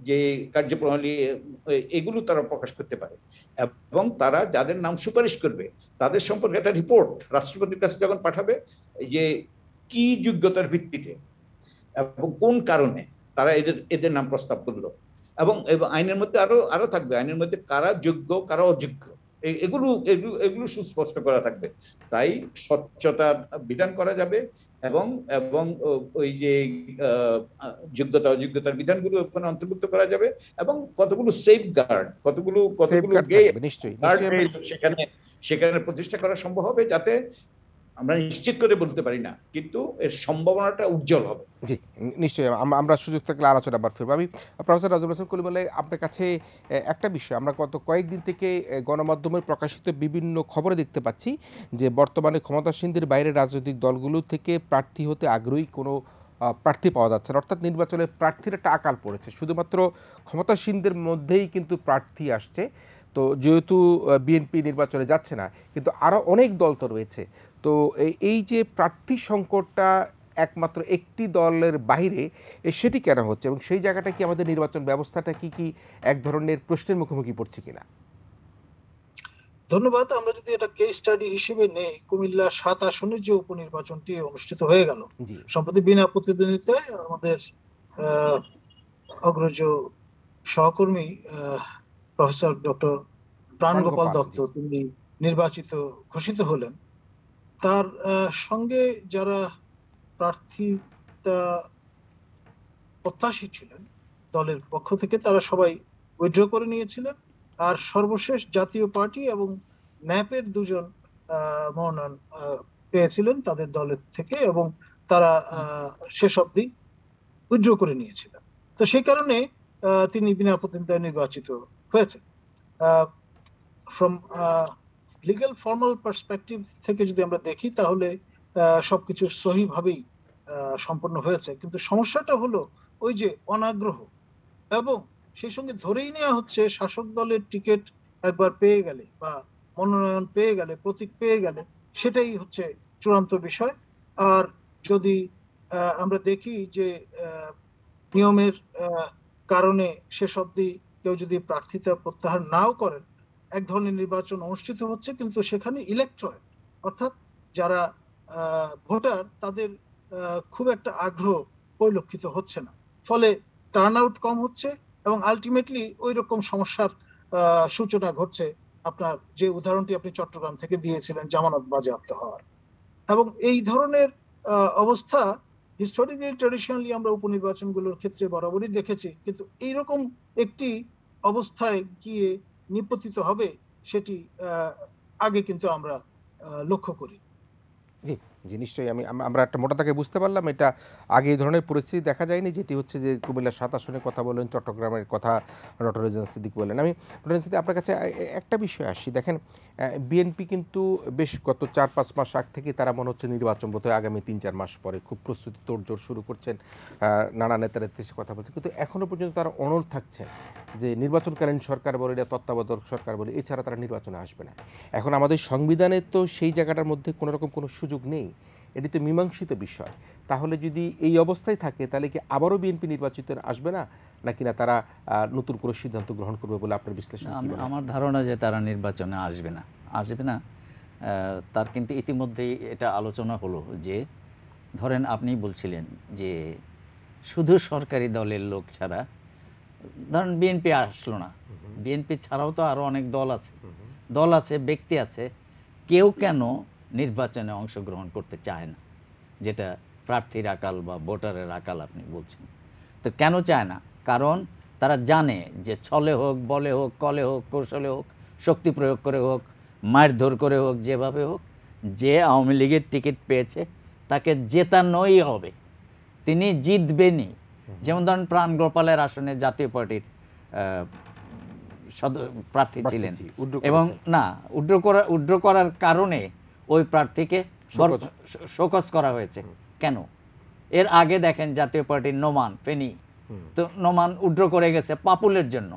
যে কার্যপ্রণালী, এগুলো তারা প্রকাশ করতে পারে, এবং তারা যাদের নাম সুপারিশ করবে তাদের সম্পর্কে একটা রিপোর্ট রাষ্ট্রপতির কাছে যখন পাঠাবে, যে কি যোগ্যতার ভিত্তিতে এবং কোন কারণে তারা এদের নাম প্রস্তাব করলো, এবং আইনের মধ্যে আরো থাকবে, আইনের মধ্যে কারা যোগ্য কারা অযোগ্য, এগুলো সুস্পষ্ট করা থাকবে। তাই স্বচ্ছতার বিধান করা যাবে, এবং ওই যে যোগ্যতা অযোগ্যতার বিধানগুলো ওখানে অন্তর্ভুক্ত করা যাবে, এবং কতগুলো সেফগার্ড, কতগুলো সেখানে প্রতিষ্ঠা করা সম্ভব হবে, যাতে আমরা নিশ্চিত করে বলতে পারি না, কিন্তু এর সম্ভাবনাটা উজ্জ্বল হবে। জি, নিশ্চয়ই আমরা সুযোগ থাকলে আলোচনা আবার ফিরবো। আমি প্রফেসর রাজুল হাসান কলিমুল্লাহ, আপনার কাছে একটা বিষয়, আমরা গত কয়েকদিন থেকে গণমাধ্যমের প্রকাশিত বিভিন্ন খবরে দেখতে পাচ্ছি যে বর্তমানে ক্ষমতাসীনদের বাইরে রাজনৈতিক দলগুলো থেকে প্রার্থী হতে আগ্রহী কোনো প্রার্থী পাওয়া যাচ্ছে না, অর্থাৎ নির্বাচনে প্রার্থীর একটা আকাল পড়েছে, শুধুমাত্র ক্ষমতাসীনদের মধ্যেই কিন্তু প্রার্থী আসছে। তো যেহেতু বিএনপি নির্বাচনে যাচ্ছে না, কিন্তু আরও অনেক দল তো রয়েছে, তো এই যে প্রার্থী সংকটটা একমাত্র একটি দলের বাইরে, সেটি কেন হচ্ছে, এবং সেই জায়গাটা কি আমাদের নির্বাচন ব্যবস্থাটা কি এক ধরনের প্রশ্নের মুখোমুখি পড়ছে কিনা? ধন্যবাদ। আমরা যদি এটা কেস স্টাডি হিসেবে নেই, কুমিল্লা 7 আসনের যে উপনির্বাচনটি অনুষ্ঠিত হয়ে গেল জি সম্প্রতি বিনা প্রতিদ্বন্দ্বিতায়, আমাদের অগ্রজ সহকর্মী প্রফেসর ডক্টর প্রাণগোপাল প্রাণগোপাল, দত্ত জি তিনি নির্বাচিত ঘোষিত হলেন। তার সঙ্গে যারা প্রার্থীতা প্রত্যাশী ছিলেন দলের পক্ষ থেকে, তারা সবাই উইথড্র করে নিয়েছিলেন। আর সর্বশেষ জাতীয় পার্টি এবং ন্যাপের দুজন মনোনয়ন পেয়েছিলেন তাদের দলের থেকে, এবং তারা শেষ অবধি উইথড্র করে নিয়েছিলেন। তো সেই কারণে তিনি বিনা প্রতিদ্বন্দ্বিতায় নির্বাচিত হয়েছেন। ফ্রম লিগ্যাল ফর্মাল পার্সপেক্টিভ থেকে যদি আমরা দেখি, তাহলে সবকিছু সহিভাবেই সম্পন্ন হয়েছে। কিন্তু সমস্যাটা হলো ওই যে অনাগ্রহ, এবং সেই সঙ্গে ধরেই নেওয়া হচ্ছে শাসক দলের টিকিট একবার পেয়ে গেলে বা মনোনয়ন পেয়ে গেলে, প্রতীক পেয়ে গেলে, সেটাই হচ্ছে চূড়ান্ত বিষয়। আর যদি আমরা দেখি যে নিয়মের কারণে শেষ অবধি কেউ যদি প্রার্থিতা প্রত্যাহার নাও করেন, এক ধরনের নির্বাচন অনুষ্ঠিত হচ্ছে, কিন্তু সেখানে ইলেকট্রয়েট অর্থাৎ যারা ভোটার, তাদের খুব একটা আগ্রহ পরিলক্ষিত হচ্ছে না। ফলে টার্ন আউট কম হচ্ছে এবং আলটিমেটলি ওই রকম সমস্যার সূচনা ঘটছে। আপনার যে উদাহরণটি আপনি চট্টগ্রাম থেকে দিয়েছিলেন, জামানত বাজেয়াপ্ত হওয়ার, এবং এই ধরনের অবস্থা হিস্টোরিক্যালি ট্র্যাডিশনালি আমরা উপনির্বাচনগুলোর ক্ষেত্রে বরাবরই দেখেছি। কিন্তু এইরকম একটি অবস্থায় গিয়ে নিপতিত হবে সেটি আগে কিন্তু আমরা লক্ষ্য করি। জি জি নিশ্চয়ই আমরা একটা মোটা তাকে বুঝতে পারলাম। এটা আগে এই ধরনের পরিস্থিতি দেখা যায়নি, যেটি হচ্ছে যে কুমিল্লা 7 আসনের কথা বলেন, চট্টগ্রামের কথা ডক্টর রেজান সিদ্দিক বলেন। আমি ডক্টর রেজান সিদ্দিক আপনার কাছে একটা বিষয় আসি। দেখেন, বিএনপি কিন্তু বেশ গত 4-5 মাস আগ থেকে তারা মনে হচ্ছে নির্বাচন বোধহয় আগামী 3-4 মাস পরে খুব প্রস্তুতি তোড়জোড় শুরু করছেন, নানা নেতারা এসে কথা বলছেন, কিন্তু এখনও পর্যন্ত তারা অনড় থাকছেন যে নির্বাচনকালীন সরকার বলে, এটা তত্ত্বাবধায়ক সরকার বলে, এছাড়া তারা নির্বাচনে আসবে না। এখন আমাদের সংবিধানে তো সেই জায়গাটার মধ্যে কোনো রকম কোনো সুযোগ নেই, এটি তো মীমাংসিত বিষয়। তাহলে যদি এই অবস্থায় থাকে, তাহলে কি আবারও বিএনপি নির্বাচিত আসবে না, নাকি না তারা নতুন কোনো সিদ্ধান্ত গ্রহণ করবে বলে আপনার বিশ্লেষণ? আমার ধারণা যে তারা নির্বাচনে আসবে না। তার কিন্তু ইতিমধ্যেই এটা আলোচনা হলো যে, ধরেন আপনি বলছিলেন যে শুধু সরকারি দলের লোক ছাড়া, ধরেন বিএনপি আসলো না, বিএনপি ছাড়াও তো আরও অনেক দল আছে, ব্যক্তি আছে, কেউ কেন নির্বাচনে অংশগ্রহণ করতে চায় না, যেটা প্রার্থীর আকাল বা ভোটারের আকাল আপনি বলছেন। তো কেন চায় না? কারণ তারা জানে যে ছলে হোক, বলে হোক, কলে হোক, কৌশলে হোক, শক্তি প্রয়োগ করে হোক, মারধর করে হোক, যেভাবে হোক, যে আওয়ামী লীগের টিকিট পেয়েছে তাকে জেতানোই হবে, তিনি জিতবেনই। যেমন ধরেন প্রাণগোপালের আসনে জাতীয় পার্টির প্রার্থী ছিলেন, এবং না উড্র করার কারণে ওই প্রার্থীকে শোকজ করা হয়েছে। কেন? এর আগে দেখেন জাতীয় পার্টির নোমান ফেনী, তো নোমান উড্র করে গেছে পাপুলের জন্য,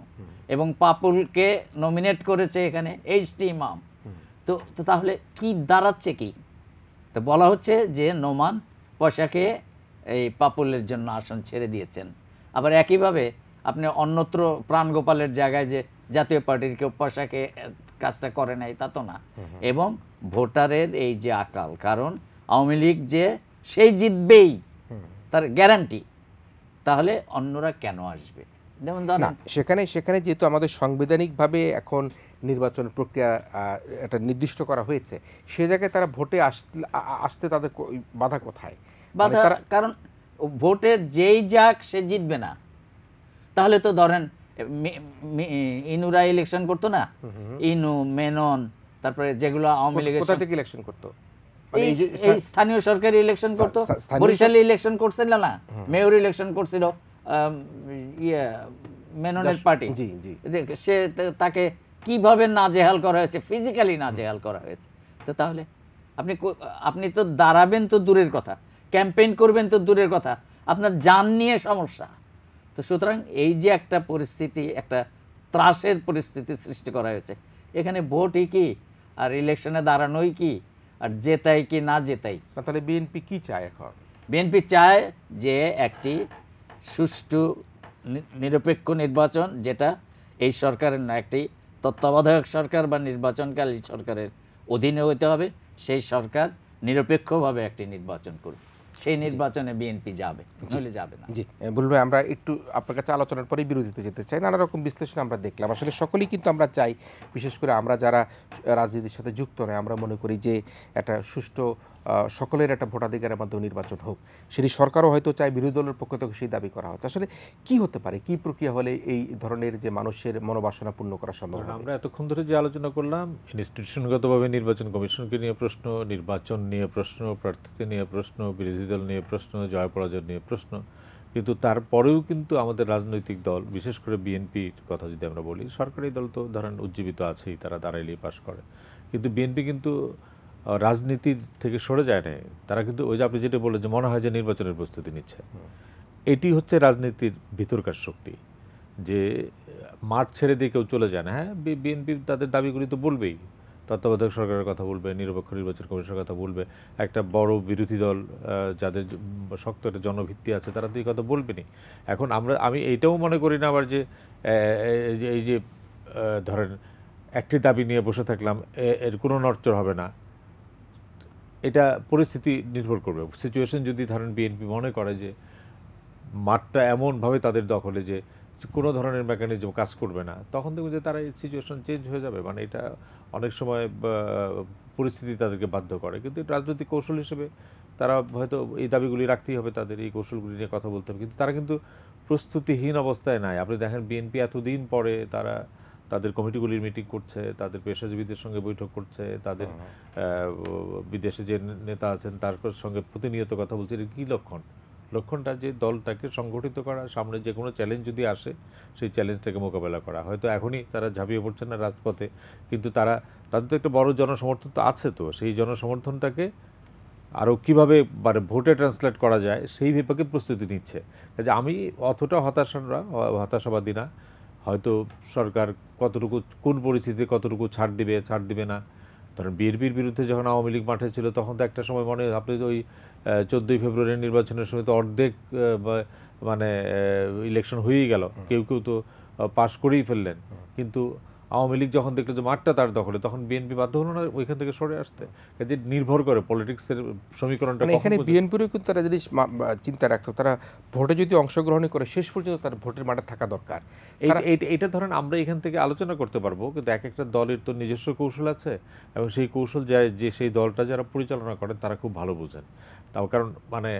এবং পাপুলকে নমিনেট করেছে এখানে এইচটি ইমাম। তো তাহলে কি দাঁড়াচ্ছে কি? তো বলা হচ্ছে যে নোমান পয়সাকে এই পাপুলের জন্য আসন ছেড়ে দিয়েছেন। আবার একইভাবে আপনি অন্যত্র প্রাণগোপালের জায়গায় যে জাতীয় পার্টির কেউ পয়সাকে কাজটা করে নাই, তা তো না। এবং ভোটারের এই যে আকাল, কারণ আওয়ামী লীগ যে সেই জিতবেই তার গ্যারান্টি, তাহলে অন্যরা কেন আসবে? যেমন না, সেখানে যেহেতু আমাদের সাংবিধানিকভাবে এখন নির্বাচন প্রক্রিয়া এটা নির্দিষ্ট করা হয়েছে, সে জায়গায় তারা ভোটে আসতে তাদের বাধা কোথায়? বাধা কারণ ভোটে যেই যাক সে জিতবে না। তাহলে তো ধরেন ইনুরা ইলেকশন করতো না, ইনু, মেনন, তারপরে যেগুলো আওয়ামী লীগের কোথা থেকে ইলেকশন করতো, এই স্থানীয় সরকারি ইলেকশন করতো, বরিশালে ইলেকশন করছিল না, মেয়র ইলেকশন করছিল মেননের পার্টি, সে তাকে কিভাবে নাজেহাল করা হয়েছে, ফিজিক্যালি নাজেহাল করা হয়েছে। তো তাহলে আপনি তো দাঁড়াবেন তো দূরের কথা, ক্যাম্পেইন করবেন তো দূরের কথা, আপনার জান নিয়ে সমস্যা। তো সুতরাং এই যে একটা পরিস্থিতি, একটা ত্রাসের পরিস্থিতি সৃষ্টি করা হয়েছে, এখানে ভোটই কি আর ইলেকশনে দাঁড়ানোই কি আর জেতাই কি না জেতাই? তাহলে বিএনপি কি চায় এখন? বিএনপি চায় যে একটি সুষ্ঠু নিরপেক্ষ নির্বাচন, যেটা এই সরকারের না, একটি তত্ত্বাবধায়ক সরকার বা নির্বাচনকালী সরকারের অধীনে হতে হবে। সেই সরকার নিরপেক্ষভাবে একটি নির্বাচন করবে, সেই নির্বাচনে বিএনপি যাবে, নইলে যাবে না। জি বুলবুল ভাই, আমরা একটু আপনার কাছে আলোচনার পরেই বিরতিতে যেতে চাই। নানা রকম বিশ্লেষণ আমরা দেখলাম, আসলে সকলেই কিন্তু আমরা চাই, বিশেষ করে আমরা যারা রাজনীতির সাথে যুক্ত নয়, আমরা মনে করি যে একটা সুষ্ঠু সকলের একটা ভোটাধিকারের মাধ্যমে নির্বাচন হোক। সেটি সরকারও হয়তো চায়, বিরোধী দলের পক্ষ থেকে সেই দাবি করা হচ্ছে। আসলে কি হতে পারে, কি প্রক্রিয়া হলে এই ধরনের যে মানুষের মনোবাসনা পূর্ণ করা সম্ভব হবে? আমরা এতক্ষণ ধরে যে আলোচনা করলাম, ইনস্টিটিউশনগতভাবে নির্বাচন কমিশনকে নিয়ে প্রশ্ন, নির্বাচন নিয়ে প্রশ্ন, প্রার্থীদের নিয়ে প্রশ্ন, বিরোধী দল নিয়ে প্রশ্ন, জয় পরাজয় নিয়ে প্রশ্ন, কিন্তু তারপরেও কিন্তু আমাদের রাজনৈতিক দল, বিশেষ করে বিএনপির কথা যদি আমরা বলি, সরকারি দল তো ধরেন উজ্জীবিত আছেই, তারা দাঁড়াইলেই পাশ করে, কিন্তু বিএনপি কিন্তু রাজনীতির থেকে সরে যায় না। তারা কিন্তু ওই যে আপনি যেটা বললেন যে মনে হয় যে নির্বাচনের প্রস্তুতি নিচ্ছে, এটি হচ্ছে রাজনীতির ভিতরকার শক্তি, যে মাঠ ছেড়ে দিয়ে কেউ চলে যায় না। হ্যাঁ, বিএনপি তাদের দাবিগুলি তো বলবেই, তত্ত্বাবধায়ক সরকারের কথা বলবে, নিরপেক্ষ নির্বাচন কমিশনের কথা বলবে, একটা বড় বিরোধী দল যাদের শক্ত একটা জনভিত্তি আছে তারা তো এই কথা বলবেনি। এখন আমি এইটাও মনে করি না আবার যে এই যে ধরেন একটি দাবি নিয়ে বসে থাকলাম, এর কোনো নড়চড় হবে না। এটা পরিস্থিতি নির্ভর করবে। সিচুয়েশন যদি ধরেন বিএনপি মনে করে যে মাঠটা এমনভাবে তাদের দখলে যে কোনো ধরনের মেকানিজম কাজ করবে না, তখন দেখবেন যে তারা এই সিচুয়েশন চেঞ্জ হয়ে যাবে। মানে এটা অনেক সময় পরিস্থিতি তাদেরকে বাধ্য করে, কিন্তু রাজনৈতিক কৌশল হিসেবে তারা হয়তো এই দাবিগুলি রাখতেই হবে, তাদের এই কৌশলগুলি নিয়ে কথা বলতে হবে, কিন্তু তারা কিন্তু প্রস্তুতিহীন অবস্থায় নাই। আপনি দেখেন বিএনপি এতদিন পরে তারা তাদের কমিটিগুলির মিটিং করছে, তাদের পেশাজীবীদের সঙ্গে বৈঠক করছে, তাদের বিদেশে যে নেতা আছেন তার সঙ্গে প্রতিনিয়ত কথা বলছে। এটা কী লক্ষণ? লক্ষণটা যে দলটাকে সংগঠিত করা, সামনে যে কোনো চ্যালেঞ্জ যদি আসে সেই চ্যালেঞ্জটাকে মোকাবেলা করা। হয়তো এখনই তারা ঝাঁপিয়ে পড়ছে না রাজপথে, কিন্তু তাদের তো একটা বড় জনসমর্থন তো আছে, তো সেই জনসমর্থনটাকে আরও কীভাবে মানে ভোটে ট্রান্সলেট করা যায় সেই বিভাগে প্রস্তুতি নিচ্ছে। কাজে আমি অতটা হতাশাবাদী না। হয়তো সরকার কতটুকু কোন পরিস্থিতিতে কতটুকু ছাড় দিবে না। ধরেন বিএনপির বিরুদ্ধে যখন আওয়ামী লীগ মাঠে ছিল তখন তো একটা সময় মনে আপনি ওই 14ই ফেব্রুয়ারির নির্বাচনের সময় তো অর্ধেক মানে ইলেকশন হয়েই গেল, কেউ তো পাশ করেই ফেললেন, কিন্তু আওয়ামী লীগ যখন দেখলো যে মাঠটা তার দখলে, তখন বিএনপি বাধ্য হলো না ওইখান থেকে সরে আসতে। কাজে নির্ভর করে পলিটিক্সের সমীকরণটা। এখানে বিএনপিরও কিন্তু তারা জিনিস চিন্তা রাখতো, তারা ভোটে যদি অংশগ্রহণ করে শেষ পর্যন্ত তার ভোটের মাঠে থাকা দরকার। এইটা ধরেন আমরা এখান থেকে আলোচনা করতে পারবো, কিন্তু এক একটা দলের তো নিজস্ব কৌশল আছে, এবং সেই কৌশল যে সেই দলটা যারা পরিচালনা করেন তারা খুব ভালো বোঝেন। তাও কারণ মানে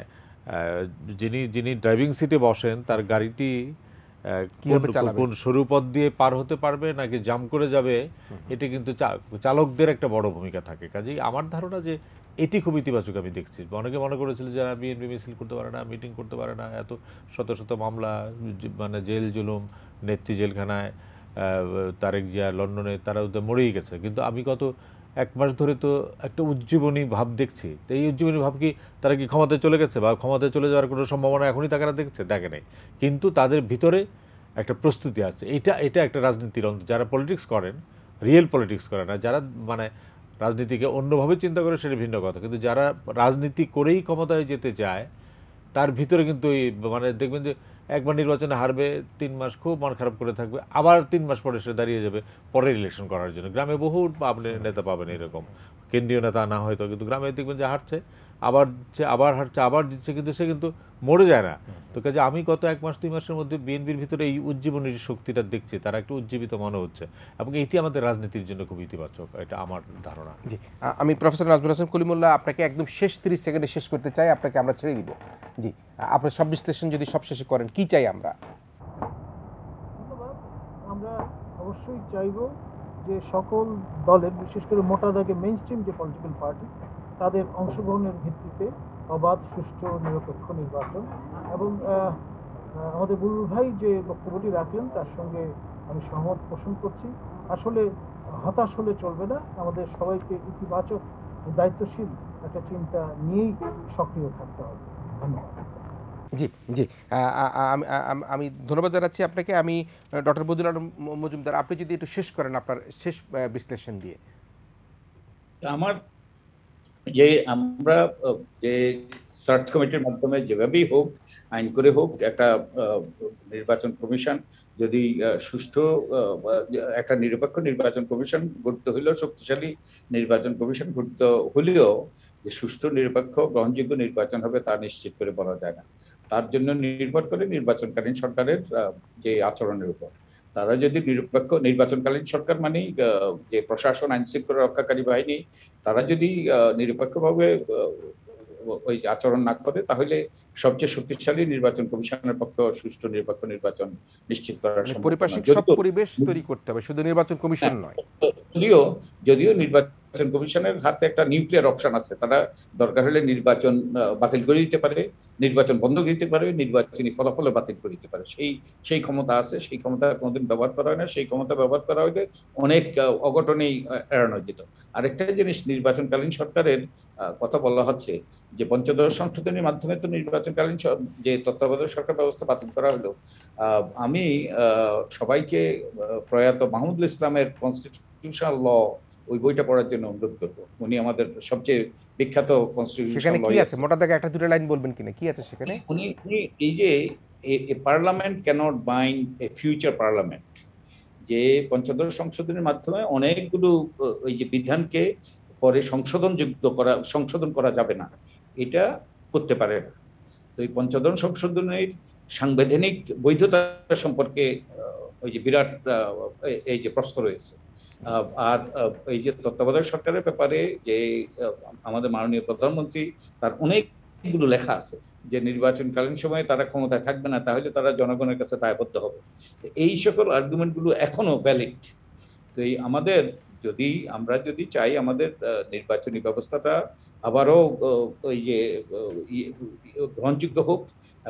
যিনি ড্রাইভিং সিটে বসেন তার গাড়িটি কোন সরু পথ দিয়ে পার হতে পারবে নাকি জাম করে যাবে, এটা কিন্তু চালকদের একটা বড় ভূমিকা থাকে। কাজেই আমার ধারণা যে এটি খুব ইতিবাচক আমি দেখছি। অনেকে মনে করেছিল যে বিএনপি মিছিল করতে পারে না, মিটিং করতে পারে না, এত শত শত মামলা, মানে জেল জুলুম, নেত্রী জেলখানায়, তারেক জিয়া লন্ডনে, তারা মরেই গেছে, কিন্তু আমি গত 1 মাস ধরে তো একটা উজ্জীবনী ভাব দেখছি। তো এই উজ্জীবনী ভাব কি তারা কি ক্ষমতায় চলে গেছে বা ক্ষমতায় চলে যাওয়ার কোনো সম্ভাবনা এখনই তারা দেখে নেই, কিন্তু তাদের ভিতরে একটা প্রস্তুতি আছে। এটা একটা রাজনীতির অন্ত। যারা পলিটিক্স করেন, রিয়েল পলিটিক্স করে না, যারা মানে রাজনীতিকে অন্যভাবে চিন্তা করে সেটা ভিন্ন কথা, কিন্তু যারা রাজনীতি করেই ক্ষমতায় যেতে চায় তার ভিতরে কিন্তু এই মানে দেখবেন যে একবার নির্বাচনে হারবে, 3 মাস খুব মন খারাপ করে থাকবে, আবার 3 মাস পরে সে দাঁড়িয়ে যাবে পরের ইলেকশন করার জন্য। গ্রামে বহু আপনি নেতা পাবেন এরকম, কেন্দ্রীয় নেতা না হয়তো, কিন্তু গ্রামে দেখবেন যে হারছে, আবার দিচ্ছে, আবার হারছে, আবার দিচ্ছে, কিন্তু সে কিন্তু মরে যায় না। তো কাজে আমি গত 1 মাস 2 মাসের মধ্যে বিএনপির ভিতরে এই উজ্জীবনীর শক্তিটা দেখছি, তারা একটু উজ্জীবিত মনে হচ্ছে, এবং এটি আমাদের রাজনীতির জন্য খুব ইতিবাচক, এটা আমার ধারণা। জি, আমি প্রফেসর নাজমুল হাসান কলিমুল্লাহ আপনাকে একদম শেষ 30 সেকেন্ডে শেষ করতে চাই, আপনাকে আমরা ছেড়ে দিব। জি, আপনার সব বিশ্লেষণ যদি সব শেষে করেন, কি চাই আমরা? ধন্যবাদ। আমরা অবশ্যই চাইব যে সকল দলের, বিশেষ করে মোটা দাগে মেইন স্ট্রিম যে পলিটিক্যাল পার্টি, তাদের অংশগ্রহণের ভিত্তিতে অবাধ, সুষ্ঠু, নিরপেক্ষ নির্বাচন। এবং আমাদের বুলবুল ভাই যে বক্তব্যটি রাখলেন তার সঙ্গে আমি সহমত পোষণ করছি। আসলে হতাশ হলে চলবে না, আমাদের সবাইকে ইতিবাচক, দায়িত্বশীল একটা চিন্তা নিয়েই সক্রিয় থাকতে হবে। ধন্যবাদ। জি জি, আমি ধন্যবাদ জানাচ্ছি আপনাকে। আমি ডক্টর বদিউল আলম মজুমদার, আপনি যদি একটু শেষ করেন আপনার শেষ বিশ্লেষণ দিয়ে। আমার যে আমরা যে সার্চ কমিটির মাধ্যমে যেভাবেই হোক, আইন করে হোক, একটা নির্বাচন কমিশন যদি সুষ্ঠু একটা নিরপেক্ষ নির্বাচন কমিশন গঠিত হইলেও, শক্তিশালী নির্বাচন কমিশন গঠিত হলেও যে সুষ্ঠু নিরপেক্ষ গ্রহণযোগ্য নির্বাচন হবে তা নিশ্চিত করে বলা যায় না। তার জন্য নির্ভর করে নির্বাচনকালীন সরকারের যে আচরণের উপর। তারা যদি নিরপেক্ষ, নির্বাচনকালীন সরকার মানে যে প্রশাসন, আইন শৃঙ্খলা রক্ষাকারী বাহিনী, তারা যদি নিরপেক্ষভাবে ওই আচরণ না করে, তাহলে সবচেয়ে শক্তিশালী নির্বাচন কমিশনের পক্ষে সুষ্ঠু নিরপেক্ষ নির্বাচন নিশ্চিত করার সম্ভব। পরিপার্শ্বিক সব পরিবেশ তৈরি করতে হবে, শুধু নির্বাচন কমিশন নয়। যদিও নির্বাচন কমিশনের হাতে একটা নিউক্লিয়ার অপশন আছে, তারা দরকার হলে নির্বাচন বাতিল করে দিতে পারে, নির্বাচন বন্ধ করে দিতে পারে, নির্বাচনী ফলাফল বাতিল করে দিতে পারে। সেই ক্ষমতা আছে, সেই ক্ষমতা কোনোদিন ব্যবহার করা হয় না। সেই ক্ষমতা ব্যবহার করা হলে অনেক অঘটনেই এড়ানো যেত। আরেকটা জিনিস, নির্বাচনকালীন সরকারের কথা বলা হচ্ছে যে পঞ্চদশ সংশোধনীর মাধ্যমে তো নির্বাচনকালীন যে তত্ত্বাবধায়ক সরকার ব্যবস্থা বাতিল করা হলো। আমি সবাইকে প্রয়াত মাহমুদুল ইসলামের কনস্টিটিউশনাল ল ওই বইটা পড়ার জন্য অনুরোধ করবো। উনি আমাদের সবচেয়ে বিখ্যাত কনস্টিটিউশনাল ল। কি আছে মোটা দাগে একটা দুটো লাইন বলবেন কিনা, কি আছে সেখানে? উনি এই যে a parliament cannot bind a future parliament, যে পঞ্চদশ সংশোধনের মাধ্যমে অনেকগুলো ওই যে বিধানকে পরে সংশোধন করা যাবে না, এটা করতে পারে না। তো এই পঞ্চদশ সংশোধনের সাংবিধানিক বৈধতা সম্পর্কে ওই যে বিরাট এই যে প্রশ্ন রয়েছে। আর এই যে তত্ত্বাবধায়ক সরকারের ব্যাপারে যে আমাদের মাননীয় প্রধানমন্ত্রী, তার অনেকগুলো লেখা আছে যে নির্বাচনকালীন সময়ে তারা ক্ষমতায় থাকবে না, তাহলে তারা জনগণের কাছে দায়বদ্ধ হবে। এই সকল আর্গুমেন্টগুলো এখনো ভ্যালিড। তো এই আমরা যদি চাই আমাদের নির্বাচনী ব্যবস্থাটা আবারও ওই যে গ্রহণযোগ্য হোক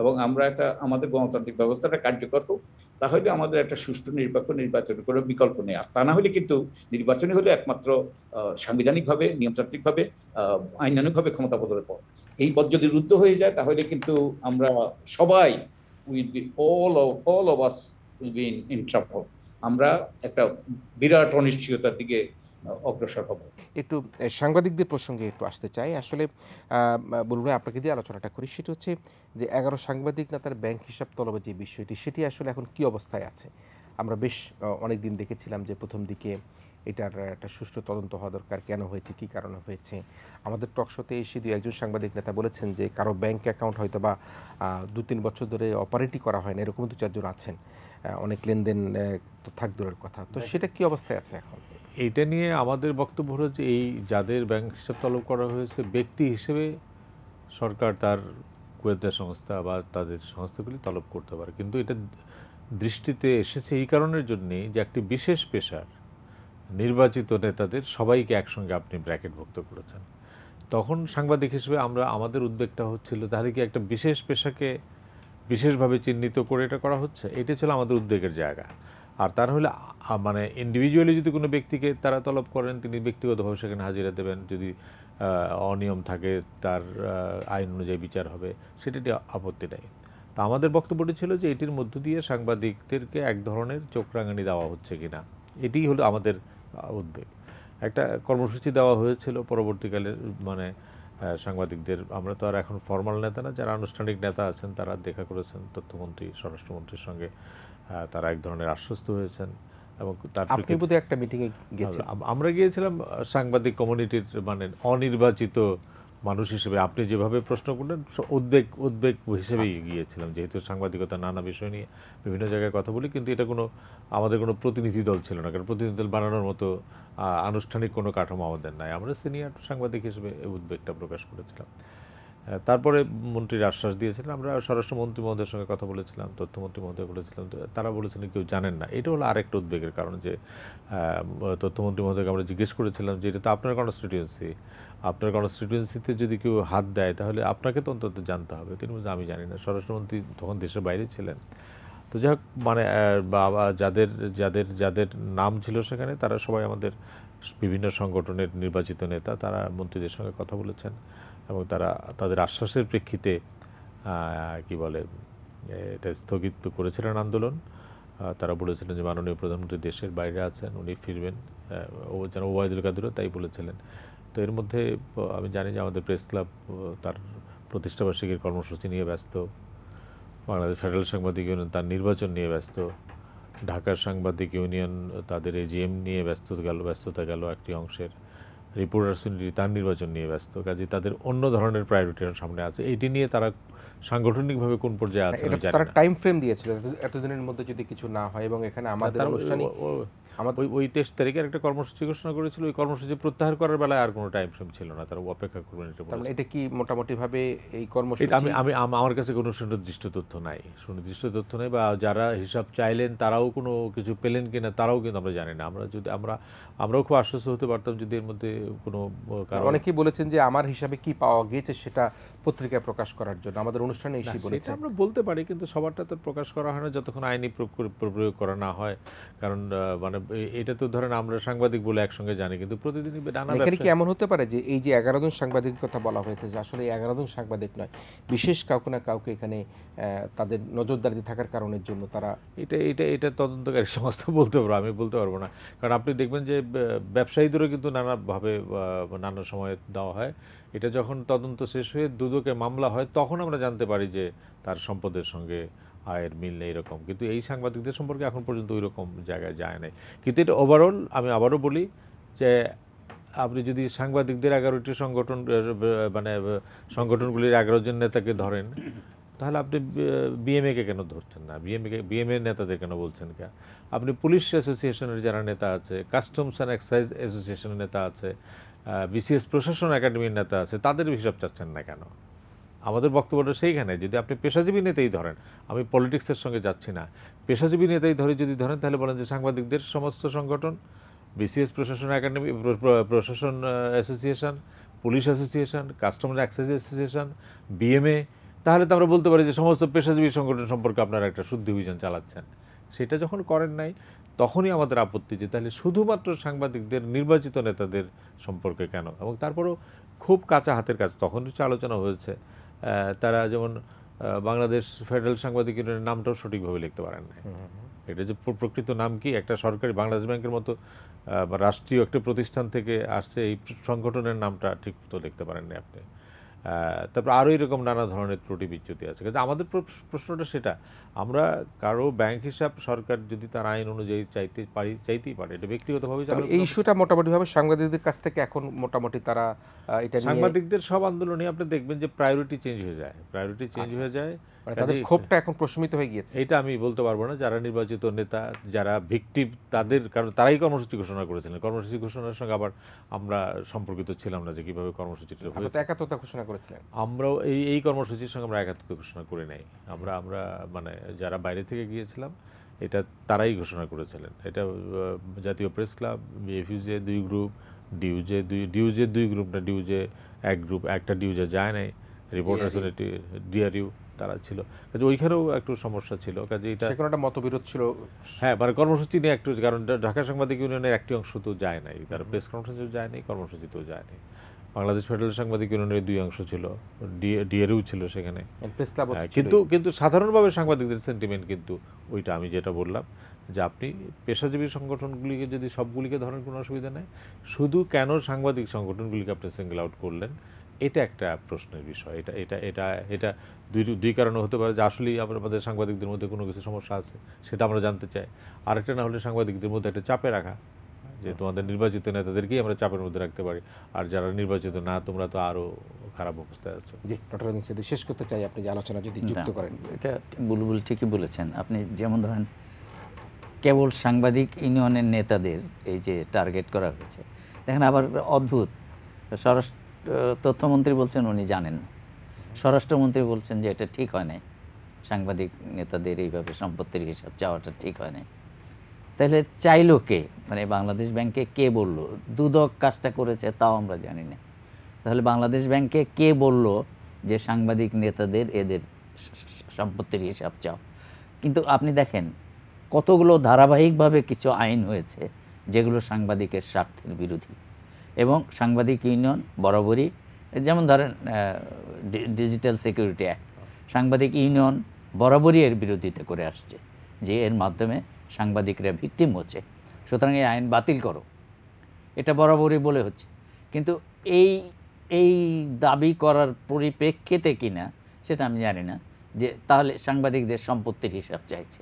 এবং আমরা আমাদের গণতান্ত্রিক ব্যবস্থাটা কার্যকর হোক, তাহলে আমাদের একটা সুষ্ঠু নিরপেক্ষ নির্বাচনের কোনো বিকল্প নেই। আর তা না হলে কিন্তু নির্বাচনী হলে একমাত্র সাংবিধানিকভাবে, নিয়মতান্ত্রিকভাবে, আইনানুগভাবে ক্ষমতা বদলের পথ। এই পথ যদি রুদ্ধ হয়ে যায়, তাহলে কিন্তু আমরা সবাই all of us will be in trouble. আমরা একটা বিরাট অনিশ্চয়তার দিকে অগ্রসর হব। একটু সাংবাদিকদের প্রসঙ্গে একটু আসতে চাই। আসলে বলুন, আপনাকে দিয়ে আলোচনাটা করি। সেটা হচ্ছে যে 11 সাংবাদিক নেতার ব্যাংক হিসাব তলবের যে বিষয়টি, সেটি আসলে এখন কি অবস্থায় আছে? আমরা বেশ অনেক দিন দেখেছিলাম যে প্রথম দিকে এটার একটা সুষ্ঠু তদন্ত হওয়া দরকার, কেন হয়েছে, কী কারণে হয়েছে। আমাদের টকশোতে এসে একজন সাংবাদিক নেতা বলেছেন যে কারো ব্যাংক অ্যাকাউন্ট হয়তো বা 2-3 বছর ধরে অপারেটই করা হয় না, এরকম 2-4 জন আছেন। অনেক লেনদেন তো থাক দূরের কথা। তো সেটা কি অবস্থায় আছে এখন? এইটা নিয়ে আমাদের বক্তব্য হলো যে এই যাদের ব্যাংক হিসাব তলব করা হয়েছে, ব্যক্তি হিসেবে সরকার তার গোয়েন্দা সংস্থা বা তাদের সংস্থাগুলি তলব করতে পারে, কিন্তু এটা দৃষ্টিতে এসেছে এই কারণের জন্যে যে একটি বিশেষ পেশার নির্বাচিত নেতাদের সবাইকে একসঙ্গে আপনি ব্র্যাকেটভুক্ত করেছেন। তখন সাংবাদিক হিসেবে আমাদের উদ্বেগটা হচ্ছিল, তাহলে কি একটা বিশেষ পেশাকে বিশেষভাবে চিহ্নিত করে এটা করা হচ্ছে? এটা ছিল আমাদের উদ্বেগের জায়গা। আর তা হলে মানে ইন্ডিভিজুয়ালি যদি কোনো ব্যক্তিকে তারা তলব করেন, তিনি ব্যক্তিগতভাবে সেখানে হাজিরা দেবেন, যদি অনিয়ম থাকে তার আইন অনুযায়ী বিচার হবে, সেটা আপত্তি নেই। তা আমাদের বক্তব্যটি ছিল যে এটির মধ্য দিয়ে সাংবাদিকদেরকে এক ধরনের চোখ রাঙানি দেওয়া হচ্ছে কিনা, এটিই হলো আমাদের উদ্বেগ। একটা কর্মসূচি দেওয়া হয়েছিল পরবর্তীকালে, মানে সাংবাদিকদের, আমরা তো আর এখন ফর্মাল নেতা না, যারা আনুষ্ঠানিক নেতা আছেন তারা দেখা করেছেন তথ্যমন্ত্রী, স্বরাষ্ট্রমন্ত্রীর সঙ্গে, তারা এক ধরনের আশ্বস্ত হয়েছেন। এবং তার একটা মিটিংয়ে গিয়েছিলাম, আমরা গিয়েছিলাম সাংবাদিক কমিউনিটির, মানে অনির্বাচিত মানুষ হিসেবে। আপনি যেভাবে প্রশ্ন করলেন, উদ্বেগ হিসেবেই গিয়েছিলাম, যেহেতু সাংবাদিকতা নানা বিষয় নিয়ে বিভিন্ন জায়গায় কথা বলি, কিন্তু এটা আমাদের কোনো প্রতিনিধি দল ছিল না, কারণ প্রতিনিধি দল বানানোর মতো আনুষ্ঠানিক কোনো কাঠামো আমাদের নাই। আমরা সিনিয়র সাংবাদিক হিসেবে এই উদ্বেগটা প্রকাশ করেছিলাম। তারপরে মন্ত্রীর আশ্বাস দিয়েছিলেন, আমরা স্বরাষ্ট্রমন্ত্রী মহোদয়ের সঙ্গে কথা বলেছিলাম, তথ্যমন্ত্রী মহোদয় বলেছিলাম, তারা বলেছিলেন কেউ জানেন না। এটা হলো আরেকটা উদ্বেগের কারণ, যে তথ্যমন্ত্রী মহোদয়কে আমরা জিজ্ঞেস করেছিলাম যে এটা তো আপনার কনস্টিটিউয়েন্সিতে যদি কেউ হাত দেয় তাহলে আপনাকে তো অন্তত জানতে হবে। তিনি বলছেন আমি জানি না। স্বরাষ্ট্রমন্ত্রী তখন দেশের বাইরে ছিলেন। তো যাই হোক, মানে যাদের নাম ছিল সেখানে, তারা সবাই আমাদের বিভিন্ন সংগঠনের নির্বাচিত নেতা, তারা মন্ত্রীদের সঙ্গে কথা বলেছেন এবং তারা তাদের আশ্বাসের প্রেক্ষিতে কি বলে এটা স্থগিত করেছিলেন আন্দোলন। তারা বলেছিলেন যে মাননীয় প্রধানমন্ত্রী দেশের বাইরে আছেন, উনি ফিরবেন, যেন ওবায়দুল কাদেরও তাই বলেছিলেন। তো এর মধ্যে আমি জানি যে আমাদের প্রেস ক্লাব তার প্রতিষ্ঠাবার্ষিকীর কর্মসূচি নিয়ে ব্যস্ত, বাংলাদেশ ফেডারেল সাংবাদিক ইউনিয়ন তার নির্বাচন নিয়ে ব্যস্ত, ঢাকার সাংবাদিক ইউনিয়ন তাদের এজিএম নিয়ে ব্যস্ততা গেল একটি অংশের, রিপোর্টার্স ইউনিটি তার নির্বাচন নিয়ে ব্যস্ত, কাজে তাদের অন্য ধরনের প্রায়োরিটির সামনে আছে। এইটি নিয়ে তারা সাংগঠনিকভাবে কোন পর্যায়ে আছে আমি জানি তারা না। টাইম ফ্রেম দিয়েছিল এতদিনের মধ্যে যদি কিছু না হয়, এবং এখানে আমাদের অনুষ্ঠানে ওই 23 তারিখের একটা কর্মসূচি ঘোষণা করেছিল, ওই কর্মসূচি প্রত্যাহার করার বেলায় আর কোনো টাইম ফ্রেম ছিল না, তারা অপেক্ষা করবেন এটা বলেছে। এটা কি মোটামুটি ভাবে এই কর্মসূচি? আমার কাছে কোনো সুনির্দিষ্ট তথ্য নাই, বা যারা হিসাব চাইলেন তারাও কোনো কিছু পেলেন কিনা তারাও কিন্তু আমরা জানি না। আমরাও খুব আশ্বস্ত হতে পারতাম যদি এর মধ্যে কোনো কারণ। অনেকেই বলেছেন যে আমার হিসাবে কি পাওয়া গিয়েছে সেটা পত্রিকায় প্রকাশ করার জন্য আমাদের অনুষ্ঠানে এসে বলেছে। আমরা বলতে পারি, কিন্তু সবারটা তো প্রকাশ করা হয় না যতক্ষণ আইনি প্রয়োগ করা না হয়। কারণ মানে এটা তো ধরেন আমরা সাংবাদিক বলে একসঙ্গে জানি, কিন্তু প্রতিদিনই নানা এখানে কি এমন হতে পারে যে এই যে 11 জন সাংবাদিকের কথা বলা হয়েছে, যে আসলে 11 জন সাংবাদিক নয়, বিশেষ কাউকে না কাউকে এখানে তাদের নজরদারি থাকার কারণের জন্য তারা এটা তদন্তকারী সংস্থা বলতে পারবো, আমি বলতে পারবো না। কারণ আপনি দেখবেন যে ব্যবসায়ীদেরও কিন্তু নানাভাবে নানা সময় দেওয়া হয়। এটা যখন তদন্ত শেষ হয়ে দুদকে মামলা হয় তখন আমরা জানতে পারি যে তার সম্পদের সঙ্গে আয়ের মিল নেই এরকম, কিন্তু এই সাংবাদিকদের সম্পর্কে এখন পর্যন্ত ওই রকম জায়গায় যায় নাই। কিন্তু এটা ওভারঅল আমি আবারও বলি যে আপনি যদি সাংবাদিকদের 11টি সংগঠন মানে সংগঠনগুলির 11 জন নেতাকে ধরেন, তাহলে আপনি বিএমএকে কেন ধরছেন না? বিএমএ নেতাদের কেন বলছেন কেন? আপনি পুলিশ অ্যাসোসিয়েশনের যারা নেতা আছে, কাস্টমস অ্যান্ড এক্সাইজ অ্যাসোসিয়েশনের নেতা আছে, বিসিএস প্রশাসন একাডেমির নেতা আছে, তাদের হিসাব চাচ্ছেন না কেন? আমাদের বক্তব্যটা সেইখানে, যদি আপনি পেশাজীবী নেতাই ধরেন, আমি পলিটিক্সের সঙ্গে যাচ্ছি না, পেশাজীবী নেতাই যদি ধরেন, তাহলে বলেন যে সাংবাদিকদের সমস্ত সংগঠন, বিসিএস প্রশাসন একাডেমি, প্রশাসন association, police association, customer excise association, BMA, তাহলে তো আমরা বলতে পারি যে সমস্ত পেশাজীবী সংগঠন সম্পর্কে আপনারা একটা শুদ্ধি অভিযান চালাচ্ছেন। সেটা যখন করেন নাই তখনই আমাদের আপত্তি যে তাহলে শুধুমাত্র সাংবাদিকদের নির্বাচিত নেতাদের সম্পর্কে কেন? এবং তারপরও খুব কাঁচা হাতের কাজ তখন কিছু আলোচনা হয়েছে, তারা যেমন বাংলাদেশ ফেডারেল সাংবাদিক ইউনিয়নের নামটাও সঠিকভাবে লিখতে পারেন না। এটা যে প্রকৃত নাম কি, একটা সরকারি বাংলাদেশ ব্যাংকের মতো রাষ্ট্রীয় একটা প্রতিষ্ঠান থেকে আসছে, এই সংগঠনের নামটা ঠিক মতো লিখতে পারেন না আপনি। তারপর আরও এরকম নানা ধরনের ত্রুটি বিচ্যুতি আছে। কাজে আমাদের প্রশ্নটা সেটা, আমরা কারো ব্যাংক হিসাব সরকার যদি তার আইন অনুযায়ী চাইতেই পারে, এটা ব্যক্তিগতভাবে। এই ইস্যুটা মোটামুটিভাবে সাংবাদিকদের কাছ থেকে এখন মোটামুটি তারা এটা নিয়ে, সাংবাদিকদের সব আন্দোলনে আপনি দেখবেন যে প্রায়োরিটি চেঞ্জ হয়ে যায়, মানে তাদের ক্ষোভটা এখন প্রশমিত হয়ে গিয়েছে। এটা আমি বলতে পারবো না। যারা নির্বাচিত নেতা, যারা ভিকটিম, তাদের কারণ তারাই কর্মসূচি ঘোষণা করেছিলেন। কর্মসূচি ঘোষণার সঙ্গে আবার আমরা সম্পর্কিত ছিলাম না যে কীভাবে কর্মসূচিটা হয়েছে। একাত্মতা ঘোষণা করেছিলেন। আমরাও এই কর্মসূচির সঙ্গে আমরা একাত্মতা ঘোষণা করি নাই। আমরা মানে যারা বাইরে থেকে গিয়েছিলাম এটা তারাই ঘোষণা করেছিলেন। এটা জাতীয় press club, BFUJ 2 group, DUJ 2 group না, ডিউজে 1 গ্রুপ, একটা ডিউজে যায় নাই, রিপোর্টার্স ইউনিটি, ডিআরইউ তারা ছিল। কাজে ওইখানেও একটু সমস্যা ছিল। কাজে এটা সেখানে একটা মতবিরোধ ছিল। হ্যাঁ, মানে কর্মসূচি নিয়ে একটু, কারণ ঢাকা সাংবাদিক ইউনিয়নের একটি অংশ তো যায় নাই, তারা প্রেস কনফারেন্সেও যায় নাই, কর্মসূচিতেও যায় নাই। বাংলাদেশ ফেডারেল সাংবাদিক ইউনিয়নের 2 অংশ ছিল, ডিআরইউ ছিল সেখানে, কিন্তু সাধারণভাবে সাংবাদিকদের সেন্টিমেন্ট কিন্তু ওইটা আমি যেটা বললাম যে আপনি পেশাজীবী সংগঠনগুলিকে যদি সবগুলিকে ধরেন কোনো অসুবিধা নেই, শুধু কেন সাংবাদিক সংগঠনগুলিকে আপনি সিঙ্গেল আউট করলেন, এটা একটা প্রশ্নের বিষয়। এটা দুই কারণে হতে পারে যে আসলেই আমাদের সাংবাদিকদের মধ্যে কোনো কিছু সমস্যা আছে, সেটা আমরা জানতে চাই। আরেকটা না হলে সাংবাদিকদের মধ্যে একটা চাপে রাখা, যে তোমাদের নির্বাচিত নেতাদেরকেই আমরা চাপের মধ্যে রাখতে পারি, আর যারা নির্বাচিত না তোমরা তো আরও খারাপ অবস্থায় আছো। জি, ডক্টর রঞ্জিত সিদ্দিকী, শেষ করতে চাই আপনি যে আলোচনা যদি যুক্ত করেন। এটা বুলবুল ঠিকই বলেছেন আপনি। যেমন ধরেন কেবল সাংবাদিক ইউনিয়নের নেতাদের এই যে টার্গেট করা হয়েছে, দেখেন আবার অদ্ভুত, তথ্যমন্ত্রী বলছেন উনি জানেন না, স্বরাষ্ট্রমন্ত্রী বলছেন যে এটা ঠিক হয় নাই, সাংবাদিক নেতাদের এইভাবে সম্পত্তির হিসাব চাওয়াটা ঠিক হয় নাই। তাহলে চাইলো কে? মানে বাংলাদেশ ব্যাংকে কে বলল? দুদক কাজটা করেছে তাও আমরা জানি না। তাহলে বাংলাদেশ ব্যাংকে কে বলল যে সাংবাদিক নেতাদের এদের সম্পত্তির হিসাব চাও? কিন্তু আপনি দেখেন কতগুলো ধারাবাহিকভাবে কিছু আইন হয়েছে যেগুলো সাংবাদিকের স্বার্থের বিরোধী, এবং সাংবাদিক ইউনিয়ন বরাবরই, যেমন ধরেন ডিজিটাল সিকিউরিটি অ্যাক্ট, সাংবাদিক ইউনিয়ন বরাবরই এর বিরোধিতা করে আসছে যে এর মাধ্যমে সাংবাদিকরা ভিকটিম হচ্ছে, সুতরাং এই আইন বাতিল করো, এটা বরাবরই বলে হচ্ছে। কিন্তু এই এই দাবি করার পরিপ্রেক্ষিতে কিনা সেটা আমি জানি না, যে তাহলে সাংবাদিকদের সম্পত্তির হিসাব চাইছে।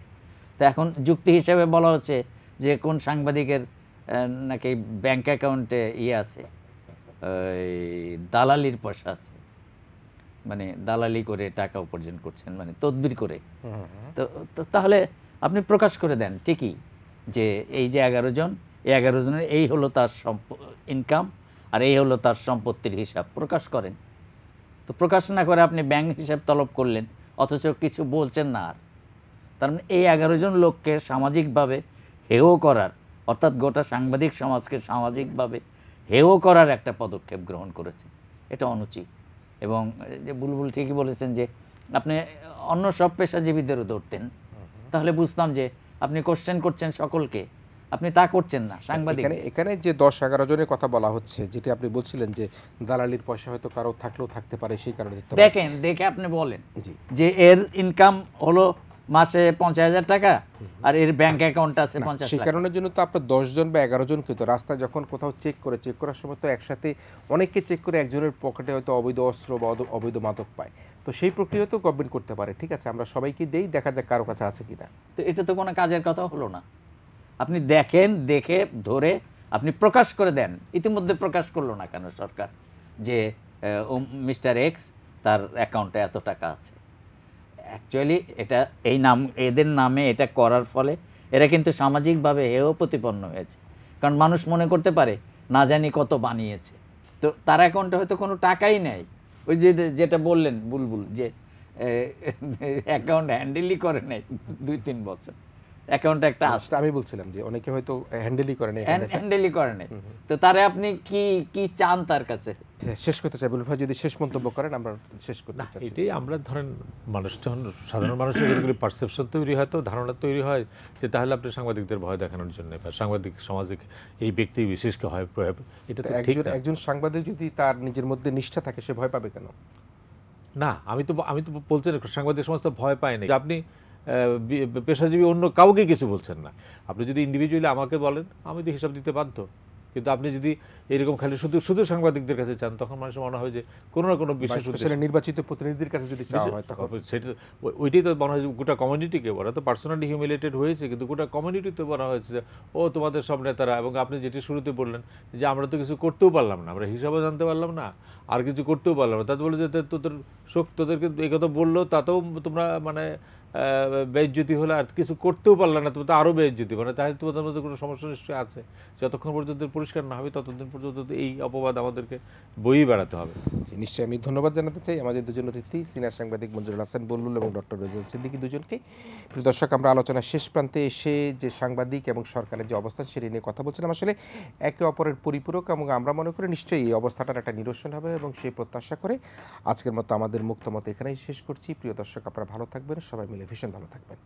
তো এখন যুক্তি হিসাবে বলা হচ্ছে যে কোন সাংবাদিকের নাকি ব্যাংক অ্যাকাউন্টে আছে, ওই দালালির পয়সা আছে, মানে দালালি করে টাকা উপার্জন করছেন, মানে তদবির করে। তো তাহলে আপনি প্রকাশ করে দেন ঠিকই যে এই যে 11 জন, এই 11 জনের এই হলো তার ইনকাম আর এই হলো তার সম্পত্তির হিসাব, প্রকাশ করেন। তো প্রকাশ না করে আপনি ব্যাংক হিসাব তলব করলেন, অথচ কিছু বলছেন না। আর তার মানে এই 11 জন লোককে সামাজিকভাবে হেয় করার, অর্থাৎ গোটা সাংবাদিক সমাজকে সামাজিকভাবে হেয় করার একটা পদক্ষেপ গ্রহণ করেছে, এটা অনুচিত। এবং যে বুলবুল ঠিকই বলেছেন যে আপনি অন্য সব পেশাজীবীদেরও ধরতেন, তাহলে বুঝতাম যে আপনি কোশ্চেন করছেন সকলকে, আপনি তা করছেন না। সাংবাদিক এখানে যে 10-11 জনের কথা বলা হচ্ছে, যেটি আপনি বলছিলেন যে দালালির পয়সা হয়তো কারো থাকলেও থাকতে পারে, সেই কারণে দেখেন, দেখে আপনি বলেন যে এর ইনকাম হলো মাসে 50,000 টাকা আর এর ব্যাংক অ্যাকাউন্ট আছে 50 লাখ। সেই কারণের জন্য তো আপনার 10 জন বা 11 জন কিন্তু রাস্তায় যখন কোথাও চেক করার সময় তো একসাথে অনেককে চেক করে একজনের পকেটে হয়তো অবৈধ অস্ত্র বা অবৈধ মাদক পায়, তো সেই প্রক্রিয়া তো গভর্নমেন্ট করতে পারে। ঠিক আছে, আমরা সবাইকে দেই, দেখা যাক কারো কাছে আছে কিনা। তো এটা তো কোনো কাজের কথা হলো না। আপনি দেখেন, দেখে ধরে আপনি প্রকাশ করে দেন। ইতিমধ্যে প্রকাশ করলো না কেন সরকার যে মিস্টার এক্স তার অ্যাকাউন্টে এত টাকা আছে? অ্যাকচুয়ালি এটা এই নাম, এদের নামে এটা করার ফলে এরা কিন্তু সামাজিকভাবে হেয় প্রতিপন্ন হয়েছে। কারণ মানুষ মনে করতে পারে না জানি কত বানিয়েছে, তো তার অ্যাকাউন্টে হয়তো কোনো টাকাই নেই। ওই যে যেটা বললেন বুলবুল, যে অ্যাকাউন্ট হ্যান্ডেলই করে নাই 2-3 বছর, অ্যাকাউন্টে একটা আসছে। আমি বলছিলাম যে অনেকে হয়তো হ্যান্ডেলই করে নাই, হ্যান্ডেলই করে নাই। তো তারে আপনি কি চান তার কাছে? শেষ করতে চাই বুলবুল ভাই, যদি শেষ মন্তব্য করেন আমরা শেষ করতে চাই। এটাই আমরা ধরেন মানুষ যখন সাধারণ মানুষের যেগুলি পারসেপশন তৈরি হয়, তো ধারণা তৈরি হয় যে তাহলে আপনি সাংবাদিকদের ভয় দেখানোর জন্য বা সাংবাদিক সমাজে এই ব্যক্তি বিশেষকে হয়, এটা তো ঠিক না। একজন সাংবাদিক যদি তার নিজের মধ্যে নিষ্ঠা থাকে, সে ভয় পাবে কেন? না, আমি তো বলছি না সাংবাদিক সমাজ তো ভয় পায় না। আপনি পেশাজীবী অন্য কাউকে কিছু বলছেন না, আপনি যদি ইন্ডিভিজুয়ালি আমাকে বলেন আমি তো হিসাব দিতে বাধ্য। কিন্তু আপনি যদি এরকম খালি শুধু সাংবাদিকদের কাছে চান, তখন মানুষের মনে হয় যে কোনো না কোনো বিশেষ নির্বাচিত প্রতিনিধির কাছে যদি চাওয়া হয়, তখন সেটা ওইটাই তো মনে হয় গোটা কমিউনিটিকে, ওরা তো পার্সোনালি হিউমিলেটেড হয়েছে, কিন্তু গোটা কমিউনিটিতে বলা হয়েছে যে ও তোমাদের সব নেতারা। এবং আপনি যেটি শুরুতে বললেন যে আমরা তো কিছু করতেও পারলাম না, আমরা হিসাবও জানতে পারলাম না, আর কিছু করতেও পারলাম না। তাতে বলে যে তোদের শোক, তোদেরকে এই কথা বললো তাতেও তোমরা মানে বেইজ্জতি হলে, আর কিছু করতেও পারলে না তুমি তো আরও বেইজ্জতি, মানে তাহলে তোমাদের মধ্যে কোনো সমস্যা নিশ্চয়ই আছে। যতক্ষণ পর্যন্ত পরিষ্কার না হবে ততদিন পর্যন্ত এই অপবাদ আমাদেরকে বইই বেড়াতে হবে। নিশ্চয়ই আমি ধন্যবাদ জানাতে চাই আমাদের দুজন অতিথি, সিনিয়র সাংবাদিক মঞ্জুরুল হাসান বুলবুল এবং ডক্টর রেজাউল সিদ্দিকী, দুজনকে। প্রিয় দর্শক, আমরা আলোচনার শেষ প্রান্তে এসে যে সাংবাদিক এবং সরকারের যে অবস্থান সেটি নিয়ে কথা বলছিলাম। আসলে একে অপরের পরিপূরক, এবং আমরা মনে করি নিশ্চয়ই এই অবস্থাটার একটা নিরসন হবে, এবং সেই প্রত্যাশা করে আজকের মতো আমাদের মুক্তমত এখানেই শেষ করছি। প্রিয় দর্শক, আপনারা ভালো থাকবেন, সবাই মিলে ভীষণ ভালো থাকবেন।